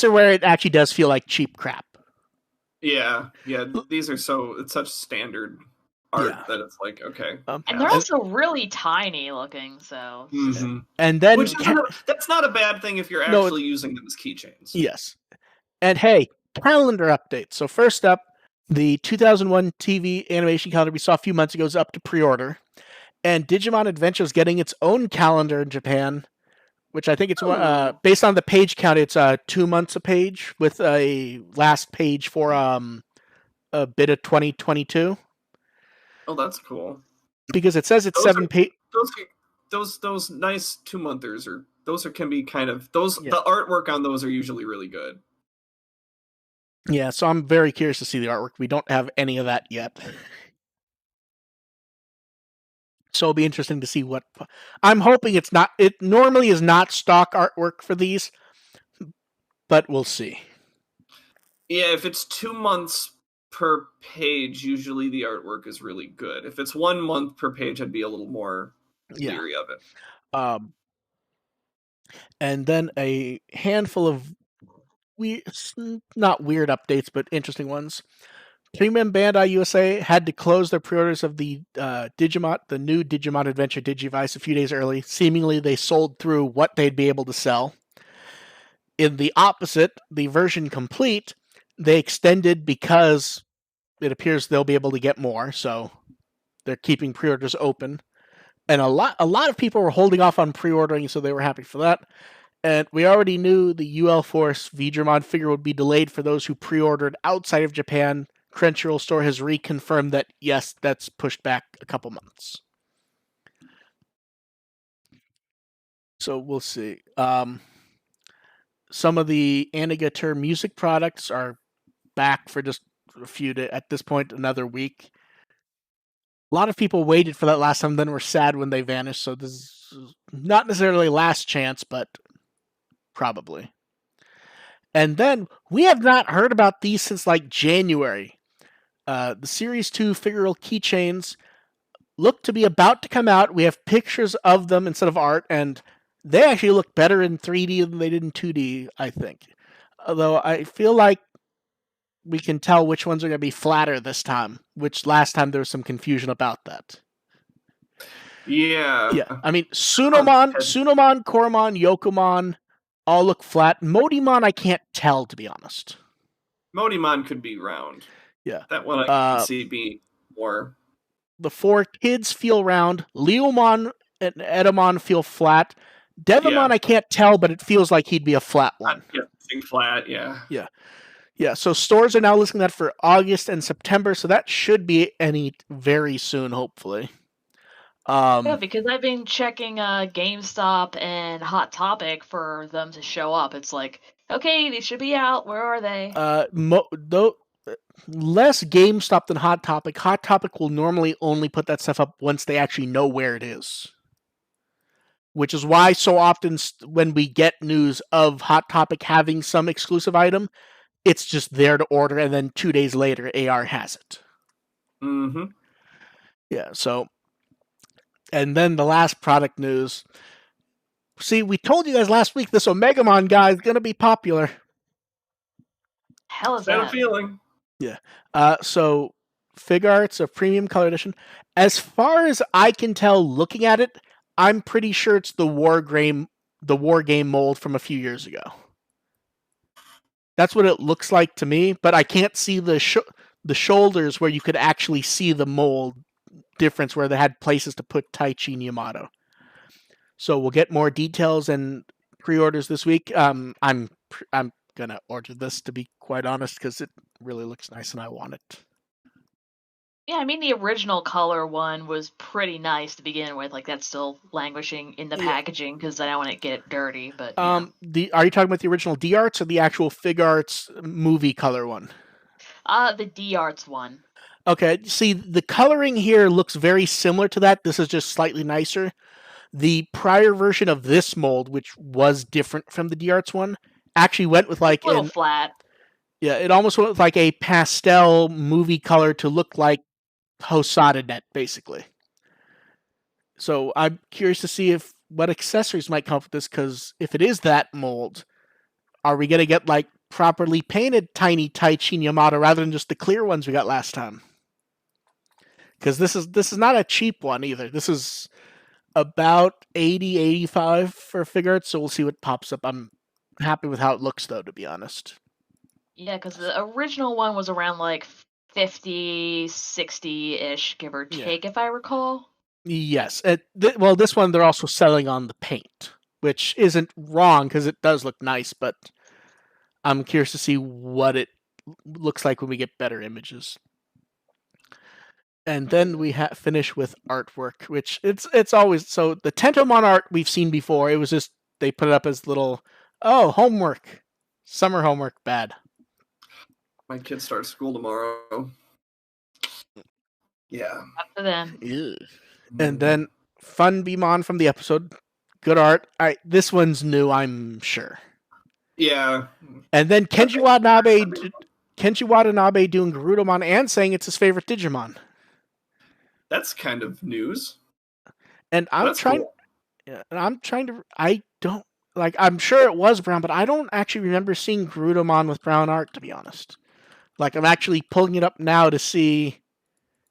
are where it actually does feel like cheap crap. Yeah. These are it's such standard art that it's like, okay. And they're also really tiny looking, so. Mm-hmm. And then that's not a bad thing if you're actually using them as keychains. Yes. And hey, calendar update. So first up, the 2001 TV animation calendar we saw a few months ago is up to pre-order. And Digimon Adventure is getting its own calendar in Japan, which I think it's based on the page count. It's 2 months a page with a last page for a bit of 2022. Oh, that's cool. Because it says it's 7 pages. those nice 2-monthers can be kind of those. Yeah. The artwork on those are usually really good. Yeah, so I'm very curious to see the artwork. We don't have any of that yet. So it'll be interesting to see what... I'm hoping it's not... It normally is not stock artwork for these, but we'll see. Yeah, if it's 2 months per page, usually the artwork is really good. If it's 1 month per page, I'd be a little more leery of it. And then a handful of not weird updates, but interesting ones. Premium Bandai USA had to close their pre-orders of the the new Digimon Adventure Digivice a few days early. Seemingly, they sold through what they'd be able to sell. In the opposite, the version complete, they extended because it appears they'll be able to get more, so they're keeping pre-orders open. And a lot of people were holding off on pre-ordering, so they were happy for that. And we already knew the UL Force Vidramon figure would be delayed for those who pre-ordered outside of Japan. Crunchyroll store has reconfirmed that, yes, that's pushed back a couple months. So we'll see. Some of the Anigator music products are back for just a few days. At this point, another week. A lot of people waited for that last time, then were sad when they vanished. So this is not necessarily last chance, but probably. And then we have not heard about these since like January. The Series 2 figural keychains look to be about to come out. We have pictures of them instead of art, and they actually look better in 3D than they did in 2D, I think. Although I feel like we can tell which ones are going to be flatter this time, which last time there was some confusion about that. Yeah. I mean, Tsunomon, Koromon, Yokomon all look flat. Modimon, I can't tell, to be honest. Modimon could be round. Yeah. That one I can see being more. The 4 kids feel round. Leomon and Edamon feel flat. Devamon, I can't tell, but it feels like he'd be a flat one. Flat, yeah. Yeah, so stores are now listing that for August and September, so that should be any very soon, hopefully. Yeah, because I've been checking GameStop and Hot Topic for them to show up. It's like, okay, these should be out. Where are they? Less GameStop than Hot Topic. Hot Topic will normally only put that stuff up once they actually know where it is. Which is why so often when we get news of Hot Topic having some exclusive item, it's just there to order, and then 2 days later, AR has it. Mm-hmm. Yeah, so... And then the last product news. See, we told you guys last week this Omegamon guy is going to be popular. Hell is that? I have a feeling. Yeah. So, Fig Arts of Premium Color Edition. As far as I can tell looking at it, I'm pretty sure it's the War Game mold from a few years ago. That's what it looks like to me, but I can't see the shoulders where you could actually see the mold difference where they had places to put Taichi and Yamato. So we'll get more details and pre-orders this week. I'm gonna order this, to be quite honest, because it really looks nice and I want it. Yeah, I mean the original color one was pretty nice to begin with. Like that's still languishing in the packaging because I don't want to get dirty. But are you talking about the original D Arts or the actual Fig Arts movie color one? The D Arts one. Okay, see, the coloring here looks very similar to that. This is just slightly nicer. The prior version of this mold, which was different from the D-Arts one, actually went with like... a little flat. Yeah, it almost went with like a pastel movie color to look like Hosada Net, basically. So I'm curious to see what accessories might come up with this, because if it is that mold, are we going to get like properly painted tiny Taichi and Yamato rather than just the clear ones we got last time? Because this is not a cheap one either. This is about $80, $85 for Fig Arts, so we'll see what pops up. I'm happy with how it looks, though, to be honest. Yeah, because the original one was around like 50, 60-ish, give or take, if I recall. Yes. Well, this one they're also selling on the paint, which isn't wrong because it does look nice, but I'm curious to see what it looks like when we get better images. And then we finish with artwork, which it's always so the Tentomon art we've seen before. It was just they put it up as little homework, summer homework. Bad. My kids start school tomorrow. Yeah. Up to them. Ew. And then fun Betamon from the episode, good art. This one's new, I'm sure. Yeah. And then Kenji Watanabe doing Garudamon and saying it's his favorite Digimon. That's kind of news. And I'm trying to. I don't like. I'm sure it was brown, but I don't actually remember seeing Garudamon with brown art. To be honest, like I'm actually pulling it up now to see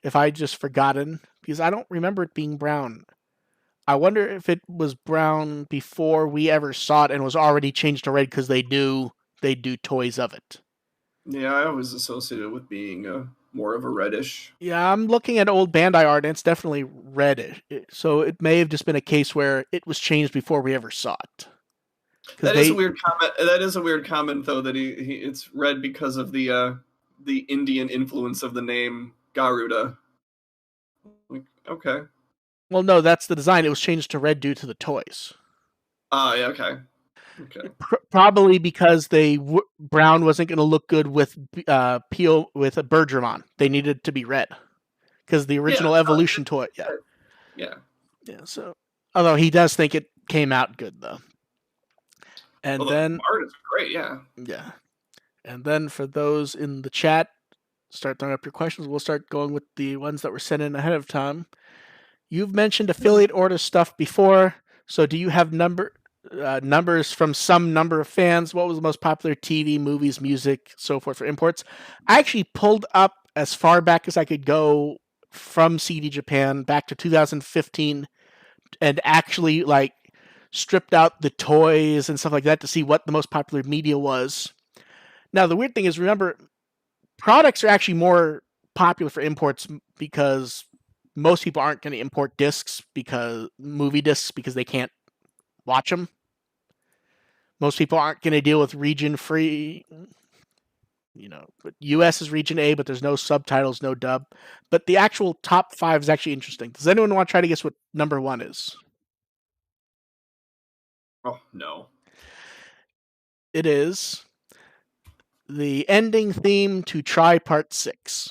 if I just forgotten because I don't remember it being brown. I wonder if it was brown before we ever saw it and was already changed to red because they do toys of it. Yeah, I always associated it with being more of a reddish. Yeah, I'm looking at old Bandai art, and it's definitely reddish. So it may have just been a case where it was changed before we ever saw it. That is a weird comment. That is a weird comment, though, that it's red because of the Indian influence of the name Garuda. Okay. Well, no, that's the design. It was changed to red due to the toys. Yeah, okay. Probably because brown wasn't going to look good with peel with a Birdramon. They needed to be red because the original Evolution toy. Yeah. So, although he does think it came out good though. And then the art is great. Yeah. Yeah. And then for those in the chat, start throwing up your questions. We'll start going with the ones that were sent in ahead of time. You've mentioned affiliate order stuff before. So do you have numbers from some number of fans? What was the most popular TV, movies, music, so forth for imports? I actually pulled up as far back as I could go from CD Japan back to 2015 and actually stripped out the toys and stuff like that to see what the most popular media was. Now, the weird thing is, remember, products are actually more popular for imports because most people aren't going to import movie discs because they can't watch them. Most people aren't going to deal with region-free, but US is region A, but there's no subtitles, no dub. But the actual top 5 is actually interesting. Does anyone want to try to guess what number 1 is? Oh, no. It is the ending theme to Try Part 6.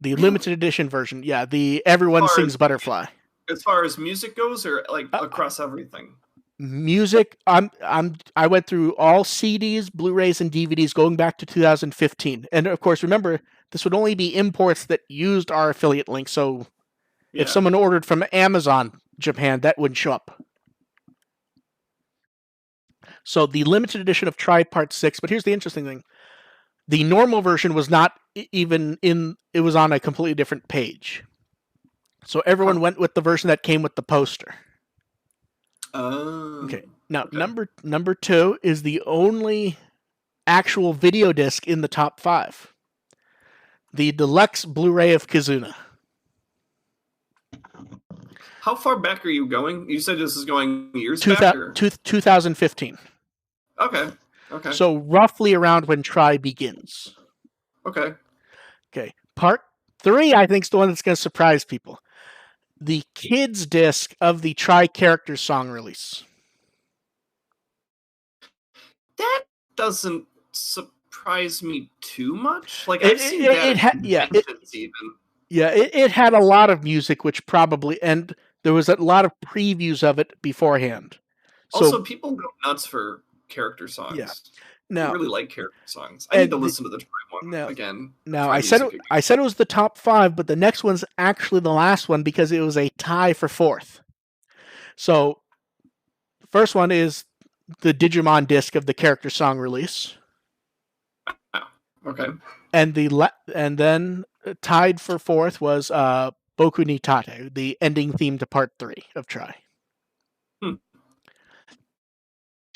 The limited edition version. Yeah, the Everyone Sings Butterfly. As far as music goes, or across everything? Music, I went through all CDs, Blu-rays, and DVDs going back to 2015. And of course, remember, this would only be imports that used our affiliate link. So if someone ordered from Amazon Japan, that wouldn't show up. So the limited edition of Try Part 6, but here's the interesting thing. The normal version was not even it was on a completely different page. So everyone went with the version that came with the poster. Okay. Now, number 2 is the only actual video disc in the top 5. The deluxe Blu-ray of Kizuna. How far back are you going? You said this is going years back? 2015. Okay. So roughly around when Try begins. Okay. Part 3, I think, is the one that's going to surprise people. The kids disc of the Try character song release. That doesn't surprise me too much. I've seen that. It had a lot of music, which probably, and there was a lot of previews of it beforehand. Also, people go nuts for character songs. Yeah. I really like character songs. I need to listen to the Try one again. Now, I said it was the top 5, but the next one's actually the last one because it was a tie for 4th. So, the first one is the Digimon disc of the character song release. Okay. And then tied for 4th was Boku ni Tate, the ending theme to Part 3 of Try. I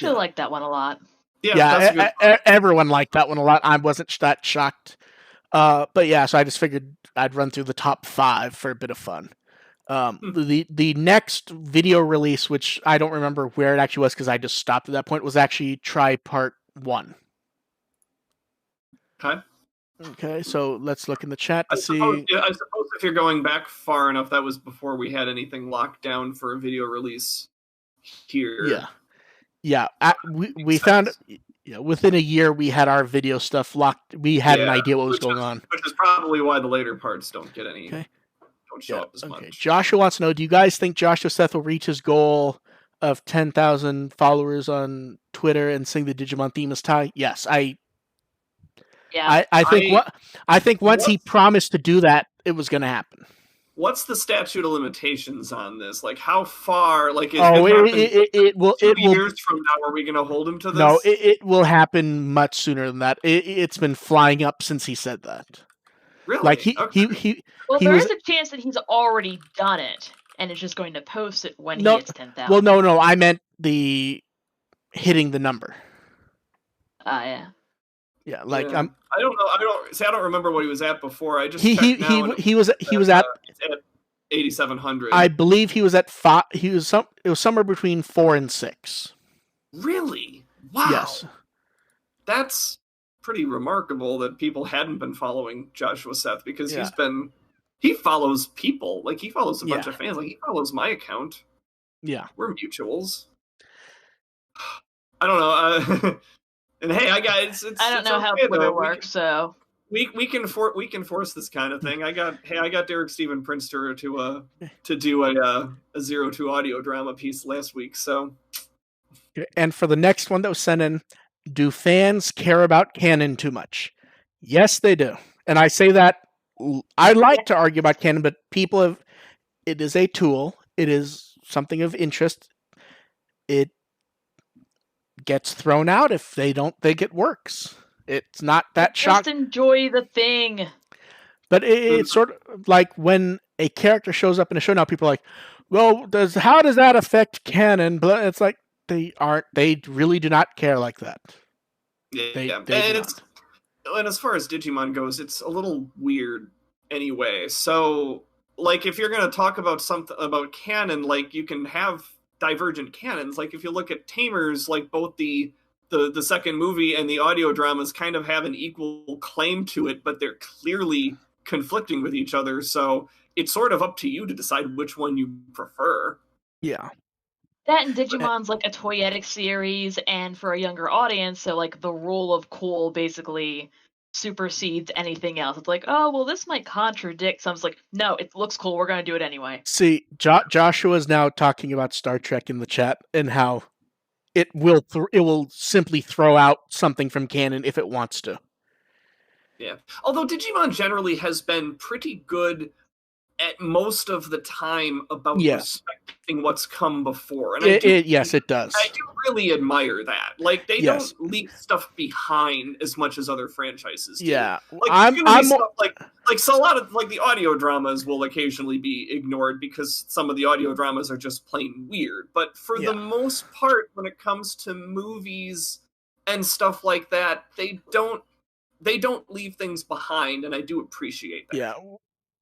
like that one a lot. Yeah, everyone liked that one a lot. I wasn't that shocked. But yeah, so I just figured I'd run through the top 5 for a bit of fun. The next video release, which I don't remember where it actually was because I just stopped at that point, was actually Try Part 1. Okay. Okay, so let's look in the chat to I suppose, see. I suppose if you're going back far enough, that was before we had anything locked down for a video release here. Yeah. We Makes found sense. within a year we had our video stuff locked. We had an idea what was going on. Which is probably why the later parts don't get any. Okay. Don't show up as much. Joshua wants to know: do you guys think Joshua Seth will reach his goal of 10,000 followers on Twitter and sing the Digimon theme as Ty? Yes, Yeah. I think once he promised to do that, it was going to happen. What's the statute of limitations on this? Like, how far? Like, it will. 2 years from now, are we going to hold him to this? No, it will happen much sooner than that. It's been flying up since he said that. Really? Like there is a chance that he's already done it, and is just going to post it when he hits 10,000. Well, no, I meant the hitting the number. Yeah. Yeah, like I don't know. I don't remember what he was at before. I just he was at 8,700. I believe he was at 5. It was somewhere between 4 and 6. Really? Wow. Yes. That's pretty remarkable that people hadn't been following Joshua Seth, because he follows people. Like, he follows a bunch of fans. Like, he follows my account. Yeah. We're mutuals. I don't know. And hey, I don't know how Twitter works, so we can force this kind of thing. I got Derek Stephen Prinster to do a 02 audio drama piece last week. So, and for the next one that was sent in, do fans care about Canon too much? Yes, they do, and I say that I like to argue about Canon, but it is a tool. It is something of interest. It gets thrown out if they don't think it works. It's not that shocking. Just enjoy the thing. But it's sort of like when a character shows up in a show now, people are like, well, how does that affect canon? But it's like they really do not care like that. And as far as Digimon goes, it's a little weird anyway. So, like, if you're going to talk about something about canon, like, you can have divergent canons. Like, if you look at Tamers, like, both the second movie and the audio dramas kind of have an equal claim to it, but they're clearly conflicting with each other. So it's sort of up to you to decide which one you prefer. Yeah. That and Digimon's like a toyetic series, and for a younger audience, so like the rule of cool basically supersedes anything else. It's like, oh, well, this might contradict some. It's like, no, it looks cool. We're going to do it anyway. See, Joshua is now talking about Star Trek in the chat and how it will simply throw out something from canon if it wants to. Yeah. Although Digimon generally has been pretty good at most of the time about respecting what's come before. And yes, it does. I do really admire that. Like, they don't leave stuff behind as much as other franchises do. Yeah. Like, so a lot of, like, the audio dramas will occasionally be ignored because some of the audio dramas are just plain weird. But for the most part, when it comes to movies and stuff like that, they don't leave things behind, and I do appreciate that.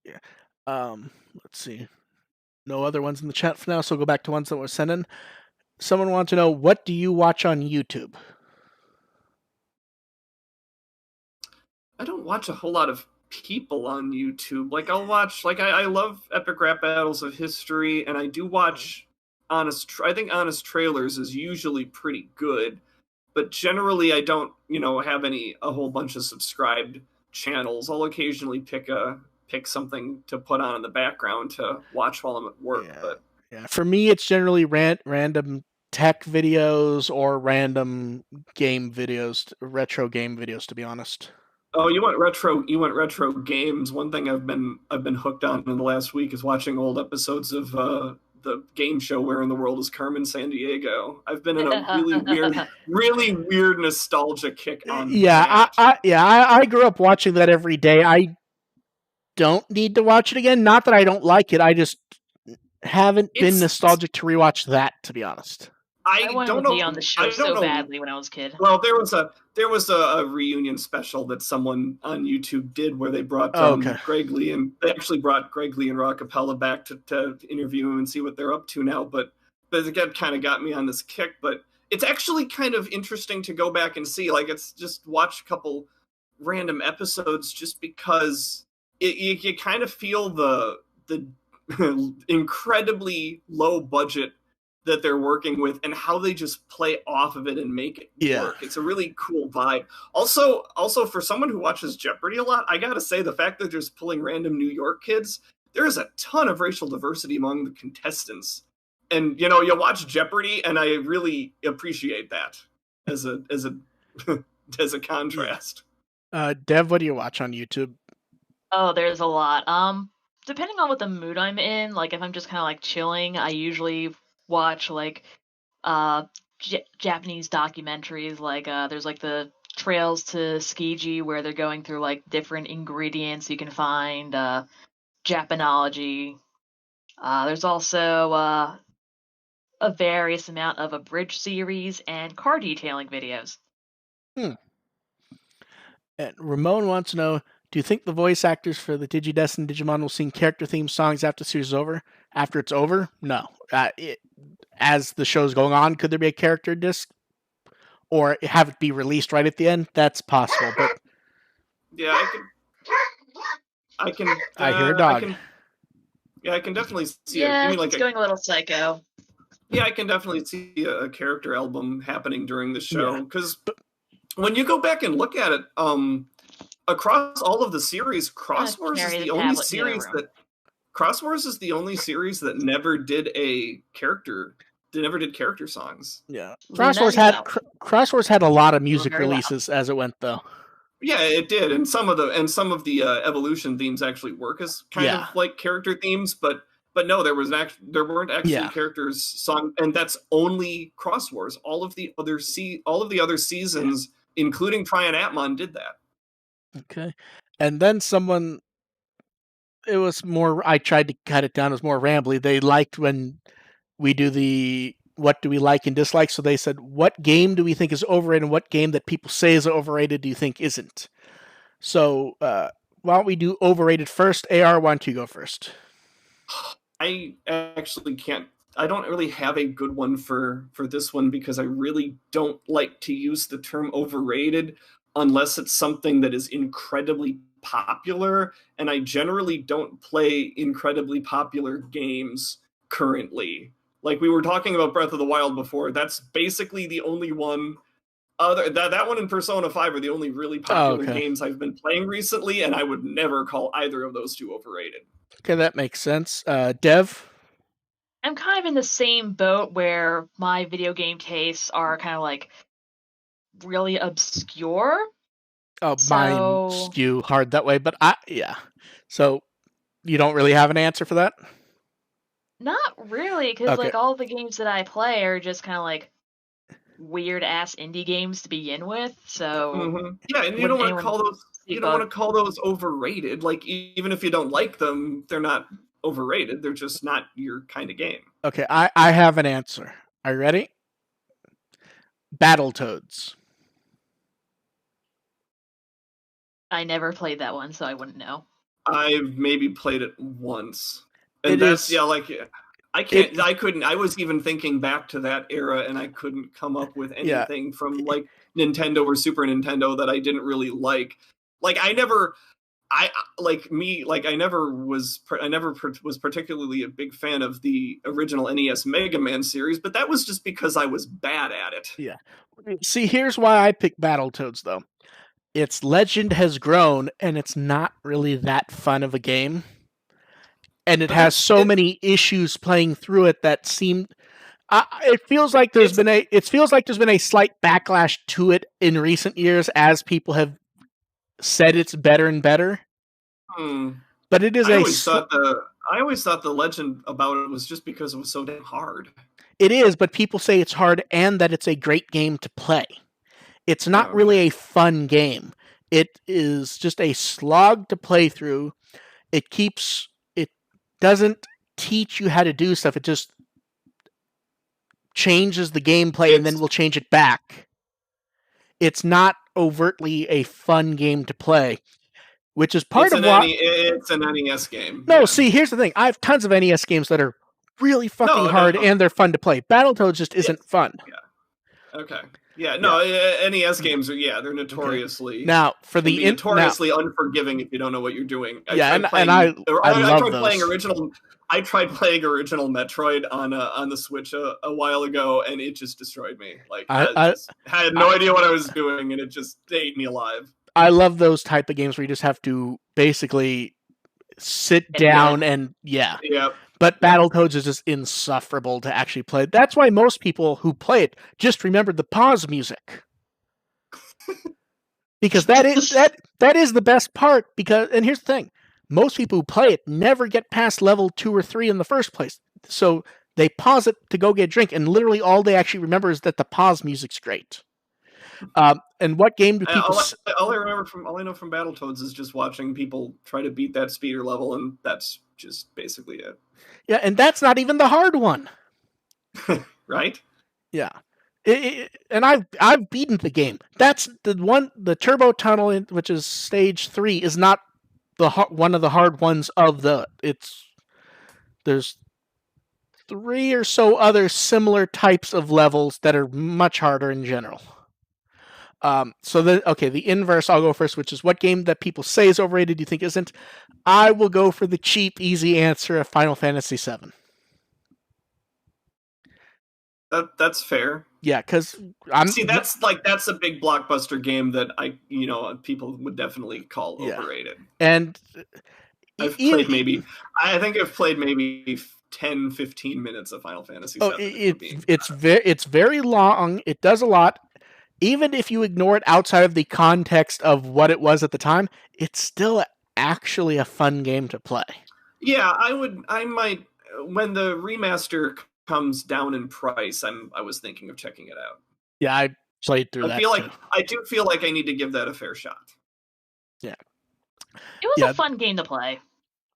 Yeah. Let's see. No other ones in the chat for now, so we'll go back to ones that were sent in. Someone wants to know, what do you watch on YouTube? I don't watch a whole lot of people on YouTube. Like, I'll watch, like, I love Epic Rap Battles of History, and I do watch I think Honest Trailers is usually pretty good, but generally I don't, have a whole bunch of subscribed channels. I'll occasionally pick something to put on in the background to watch while I'm at work. For me, it's generally random tech videos or random game videos, retro game videos, to be honest. Oh, you went retro games. One thing I've been hooked on in the last week is watching old episodes of the game show Where in the World is Carmen Sandiego. I've been in a really weird nostalgia kick on. I grew up watching that every day. I don't need to watch it again. Not that I don't like it. I just haven't been nostalgic to rewatch that, to be honest. I wanted to be on the show so badly when I was a kid. Well, there was a reunion special that someone on YouTube did where they brought Greg Lee, and they actually brought Greg Lee and Rockapella back to interview him and see what they're up to now. But it kind of got me on this kick. But it's actually kind of interesting to go back and see. Like, it's just watch a couple random episodes just because you kind of feel the incredibly low budget that they're working with and how they just play off of it and make it work. It's a really cool vibe. Also for someone who watches Jeopardy a lot, I gotta say the fact that there's pulling random New York kids, there's a ton of racial diversity among the contestants. And you watch Jeopardy and I really appreciate that as a as a contrast. Dev, what do you watch on YouTube? Oh, there's a lot. Depending on what the mood I'm in, like if I'm just kind of like chilling, I usually watch like Japanese documentaries. Like there's like the Trails to Tsukiji where they're going through like different ingredients you can find. Japanology. There's also a various amount of abridged series and car detailing videos. And Ramon wants to know, do you think the voice actors for the Digides and Digimon will sing character theme songs after the series is over? After it's over? No. As the show's going on, could there be a character disc? Or have it be released right at the end? That's possible, but... Yeah, I can I hear a dog. I can definitely see it. Yeah, you mean it's going a little psycho. Yeah, I can definitely see a character album happening during the show. Because when you go back and look at it, across all of the series, Crosswars is the only series that... Crosswars is the only series that never did character songs. Yeah, Crosswars had a lot of music releases as it went, though. Yeah, it did, and some of the evolution themes actually work as kind of like character themes, but no, there weren't actually characters song, and that's only Crosswars. All of the other seasons, including Trian Atmon, did that. Okay, and then someone. It was more. I tried to cut it down. It was more rambly. They liked when we do the what do we like and dislike. So they said, what game do we think is overrated, and what game that people say is overrated do you think isn't? So why don't we do overrated first? AR, why don't you go first? I actually can't. I don't really have a good one for this one because I really don't like to use the term overrated unless it's something that is incredibly popular, and I generally don't play incredibly popular games currently. Like we were talking about Breath of the Wild before, that's basically the only one. That one and Persona 5 are the only really popular games I've been playing recently, and I would never call either of those two overrated. Okay, that makes sense. Dev? I'm kind of in the same boat where my video game tastes are kind of like really obscure. Oh, mine skew hard that way, but So you don't really have an answer for that? Not really, because like all the games that I play are just kind of like weird ass indie games to begin with. So yeah, and you don't want to call those. You don't want to call those overrated. Like even if you don't like them, they're not overrated. They're just not your kind of game. Okay, I have an answer. Are you ready? Battletoads. I never played that one, so I wouldn't know. I've maybe played it once. And I couldn't. I was even thinking back to that era, and I couldn't come up with anything from like Nintendo or Super Nintendo that I didn't really like. Like I never was particularly a big fan of the original NES Mega Man series, but that was just because I was bad at it. Yeah. See, here's why I picked Battletoads, though. Its legend has grown, and it's not really that fun of a game. And it has so many issues playing through it that seem. It feels like there's been a slight backlash to it in recent years as people have said it's better and better. But it is I always thought the legend about it was just because it was so damn hard. It is, but people say it's hard and that it's a great game to play. It's not really a fun game. It is just a slog to play through. It doesn't teach you how to do stuff. It just changes the gameplay and then will change it back. It's not overtly a fun game to play, which is part of why... It's an NES game. No, see, here's the thing. I have tons of NES games that are really fucking hard and they're fun to play. Battletoads just isn't fun. Yeah. Okay. Yeah, no, NES games are they're notoriously now for can the be notoriously unforgiving if you don't know what you're doing. I yeah, tried playing, I love tried those. playing original. I tried playing original Metroid on the Switch a while ago, and it just destroyed me. Like I just had no idea what I was doing, and it just ate me alive. I love those type of games where you just have to basically sit down and Yep. But Battletoads is just insufferable to actually play. That's why most people who play it just remember the pause music. Because that is the best part. Because, and here's the thing, most people who play it never get past level 2 or 3 in the first place. So they pause it to go get a drink, and literally all they actually remember is that the pause music's great. And what game do people? All I know from Battletoads is just watching people try to beat that speeder level, and that's just basically it. Yeah, and that's not even the hard one. Right? Yeah. And I've beaten the game. That's the turbo tunnel, which is stage 3, is not one of the hard ones of the. There's 3 or so other similar types of levels that are much harder in general. The inverse, I'll go first, which is what game that people say is overrated do you think isn't? I will go for the cheap, easy answer of Final Fantasy VII. That's fair. Yeah, because that's a big blockbuster game that people would definitely call overrated. And I think I've played maybe 10, 15 minutes of Final Fantasy VII. It's very long. It does a lot. Even if you ignore it outside of the context of what it was at the time, it's still actually a fun game to play. Yeah, I might, when the remaster comes down in price, I was thinking of checking it out. Yeah, I played through that. I do feel like I need to give that a fair shot. Yeah. It was a fun game to play.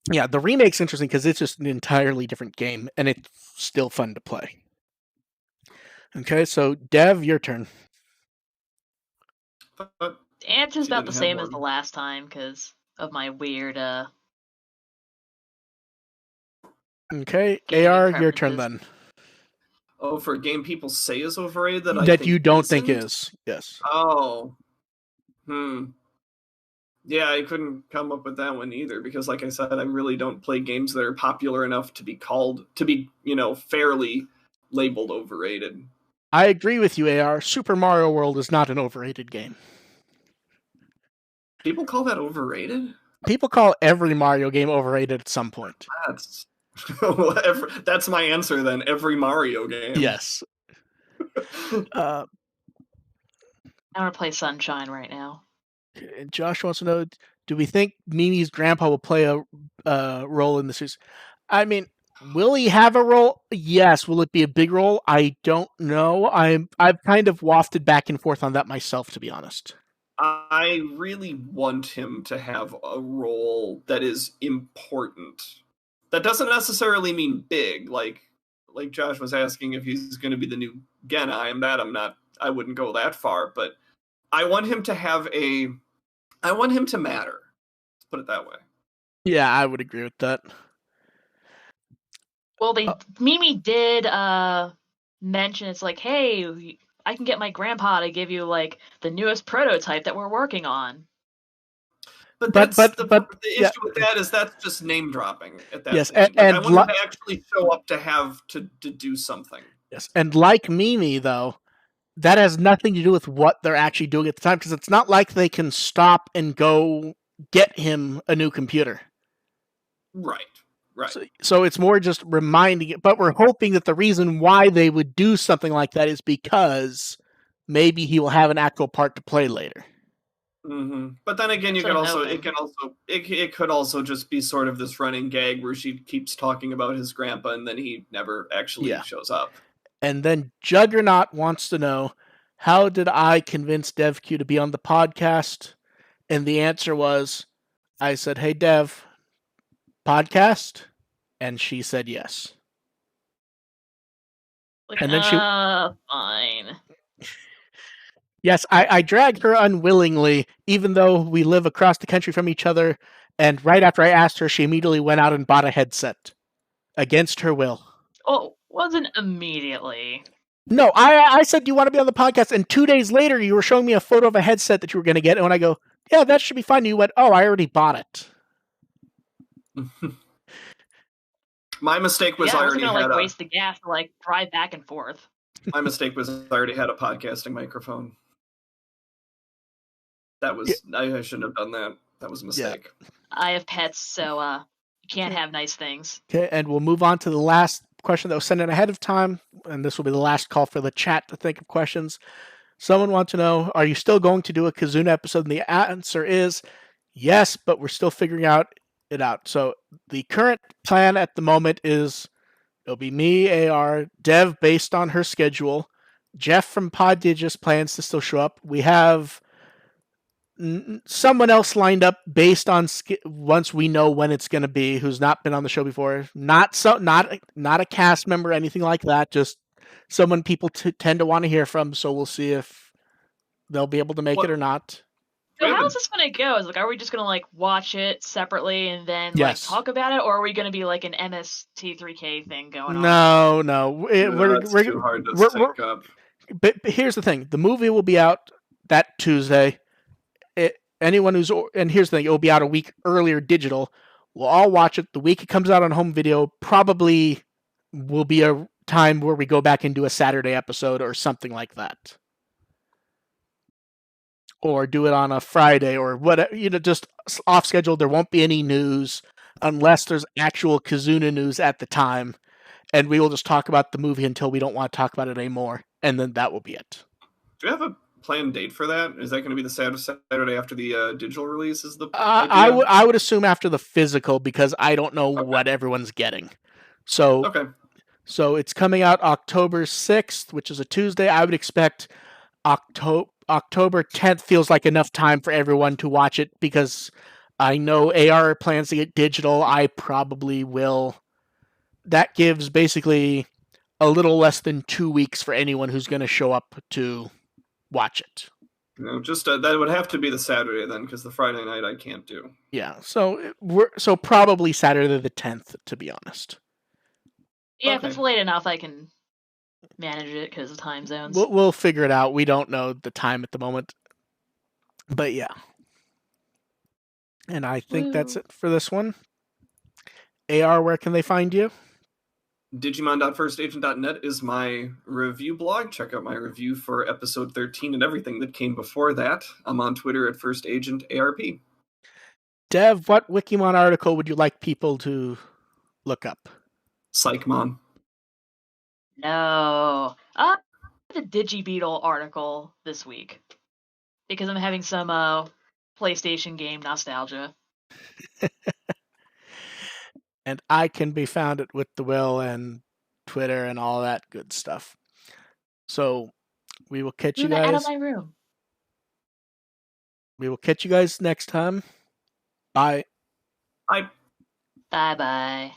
Yeah, the remake's interesting because it's just an entirely different game, and it's still fun to play. Okay, so Dev, your turn. The answer's about the same as the last time because of my weird Okay, AR, your turn then. Oh, for a game people say is overrated that I think you don't think is. Yes. Oh. Yeah, I couldn't come up with that one either because, like I said, I really don't play games that are popular enough to be fairly labeled overrated. I agree with you, AR. Super Mario World is not an overrated game. People call that overrated? People call every Mario game overrated at some point. That's my answer then. Every Mario game. Yes. I want to play Sunshine right now. Josh wants to know, do we think Mimi's grandpa will play a role in the series? I mean, will he have a role? Yes. Will it be a big role? I don't know. I've kind of wafted back and forth on that myself, to be honest. I really want him to have a role that is important. That doesn't necessarily mean big. Like Josh was asking if he's going to be the new Genai. I wouldn't go that far, but I want him to I want him to matter. Let's put it that way. Yeah, I would agree with that. Well, Mimi did mention it's like, hey, I can get my grandpa to give you like the newest prototype that we're working on. But the issue with that is that's just name dropping at that point. And I want him to actually show up to do something. Yes, and like Mimi though, that has nothing to do with what they're actually doing at the time because it's not like they can stop and go get him a new computer. Right. So it's more just reminding it, but we're hoping that the reason why they would do something like that is because maybe he will have an actual part to play later. Mm-hmm. But then again, it could also just be sort of this running gag where she keeps talking about his grandpa and then he never actually shows up. And then Juggernaut wants to know, how did I convince Devcue to be on the podcast? And the answer was, I said, hey, Dev, podcast? And she said yes. And then fine. Yes, I dragged her unwillingly, even though we live across the country from each other. And right after I asked her, she immediately went out and bought a headset. Against her will. Oh, wasn't immediately. No, I said, do you want to be on the podcast? And 2 days later, you were showing me a photo of a headset that you were going to get. And when I go, yeah, that should be fine. You went, oh, I already bought it. My mistake was Yeah, I I wasn't already gonna had waste the gas to drive back and forth. My mistake was I already had a podcasting microphone. That was I shouldn't have done that. That was a mistake. Yeah. I have pets, so you can't have nice things. Okay, and we'll move on to the last question that was sent in ahead of time, and this will be the last call for the chat to think of questions. Someone wants to know, are you still going to do a Kazuna episode? And the answer is yes, but we're still figuring it out. So the current plan at the moment is it'll be me, AR, Dev based on her schedule. Jeff from Poddigest plans to still show up. We have someone else lined up based on once we know when it's going to be, who's not been on the show before. Not a cast member, anything like that. Just someone people tend to want to hear from. So we'll see if they'll be able to make it or not. So how's this going to go? Are we just going to watch it separately and then talk about it, or are we going to be an MST3K thing going on? No, it's too hard to sync up. But here's the thing: the movie will be out that Tuesday. And here's the thing: it will be out a week earlier digital. We'll all watch it the week it comes out on home video. Probably will be a time where we go back and do a Saturday episode or something like that. Or do it on a Friday or whatever, just off schedule. There won't be any news unless there's actual Kazuna news at the time. And we will just talk about the movie until we don't want to talk about it anymore. And then that will be it. Do you have a planned date for that? Is that going to be the Saturday after the digital release? Is the I would assume after the physical, because I don't know what everyone's getting. So So it's coming out October 6th, which is a Tuesday. I would expect October 10th feels like enough time for everyone to watch it, because I know AR plans to get digital. I probably will. That gives basically a little less than 2 weeks for anyone who's going to show up to watch it. Just that would have to be the Saturday then, because the Friday night I can't do. Yeah, so probably Saturday the 10th, to be honest. Yeah, if it's late enough, I can manage it because of time zones. We'll figure it out. We don't know the time at the moment. But yeah. And I think that's it for this one. AR, where can they find you? Digimon.firstagent.net is my review blog. Check out my review for episode 13 and everything that came before that. I'm on Twitter at FirstAgentARP. Dev, what Wikimon article would you like people to look up? Psychmon. No. The DigiBeetle article this week, because I'm having some PlayStation game nostalgia. And I can be found at WtW and Twitter and all that good stuff. So we will catch you guys. Out of my room. We will catch you guys next time. Bye. Bye. Bye-bye.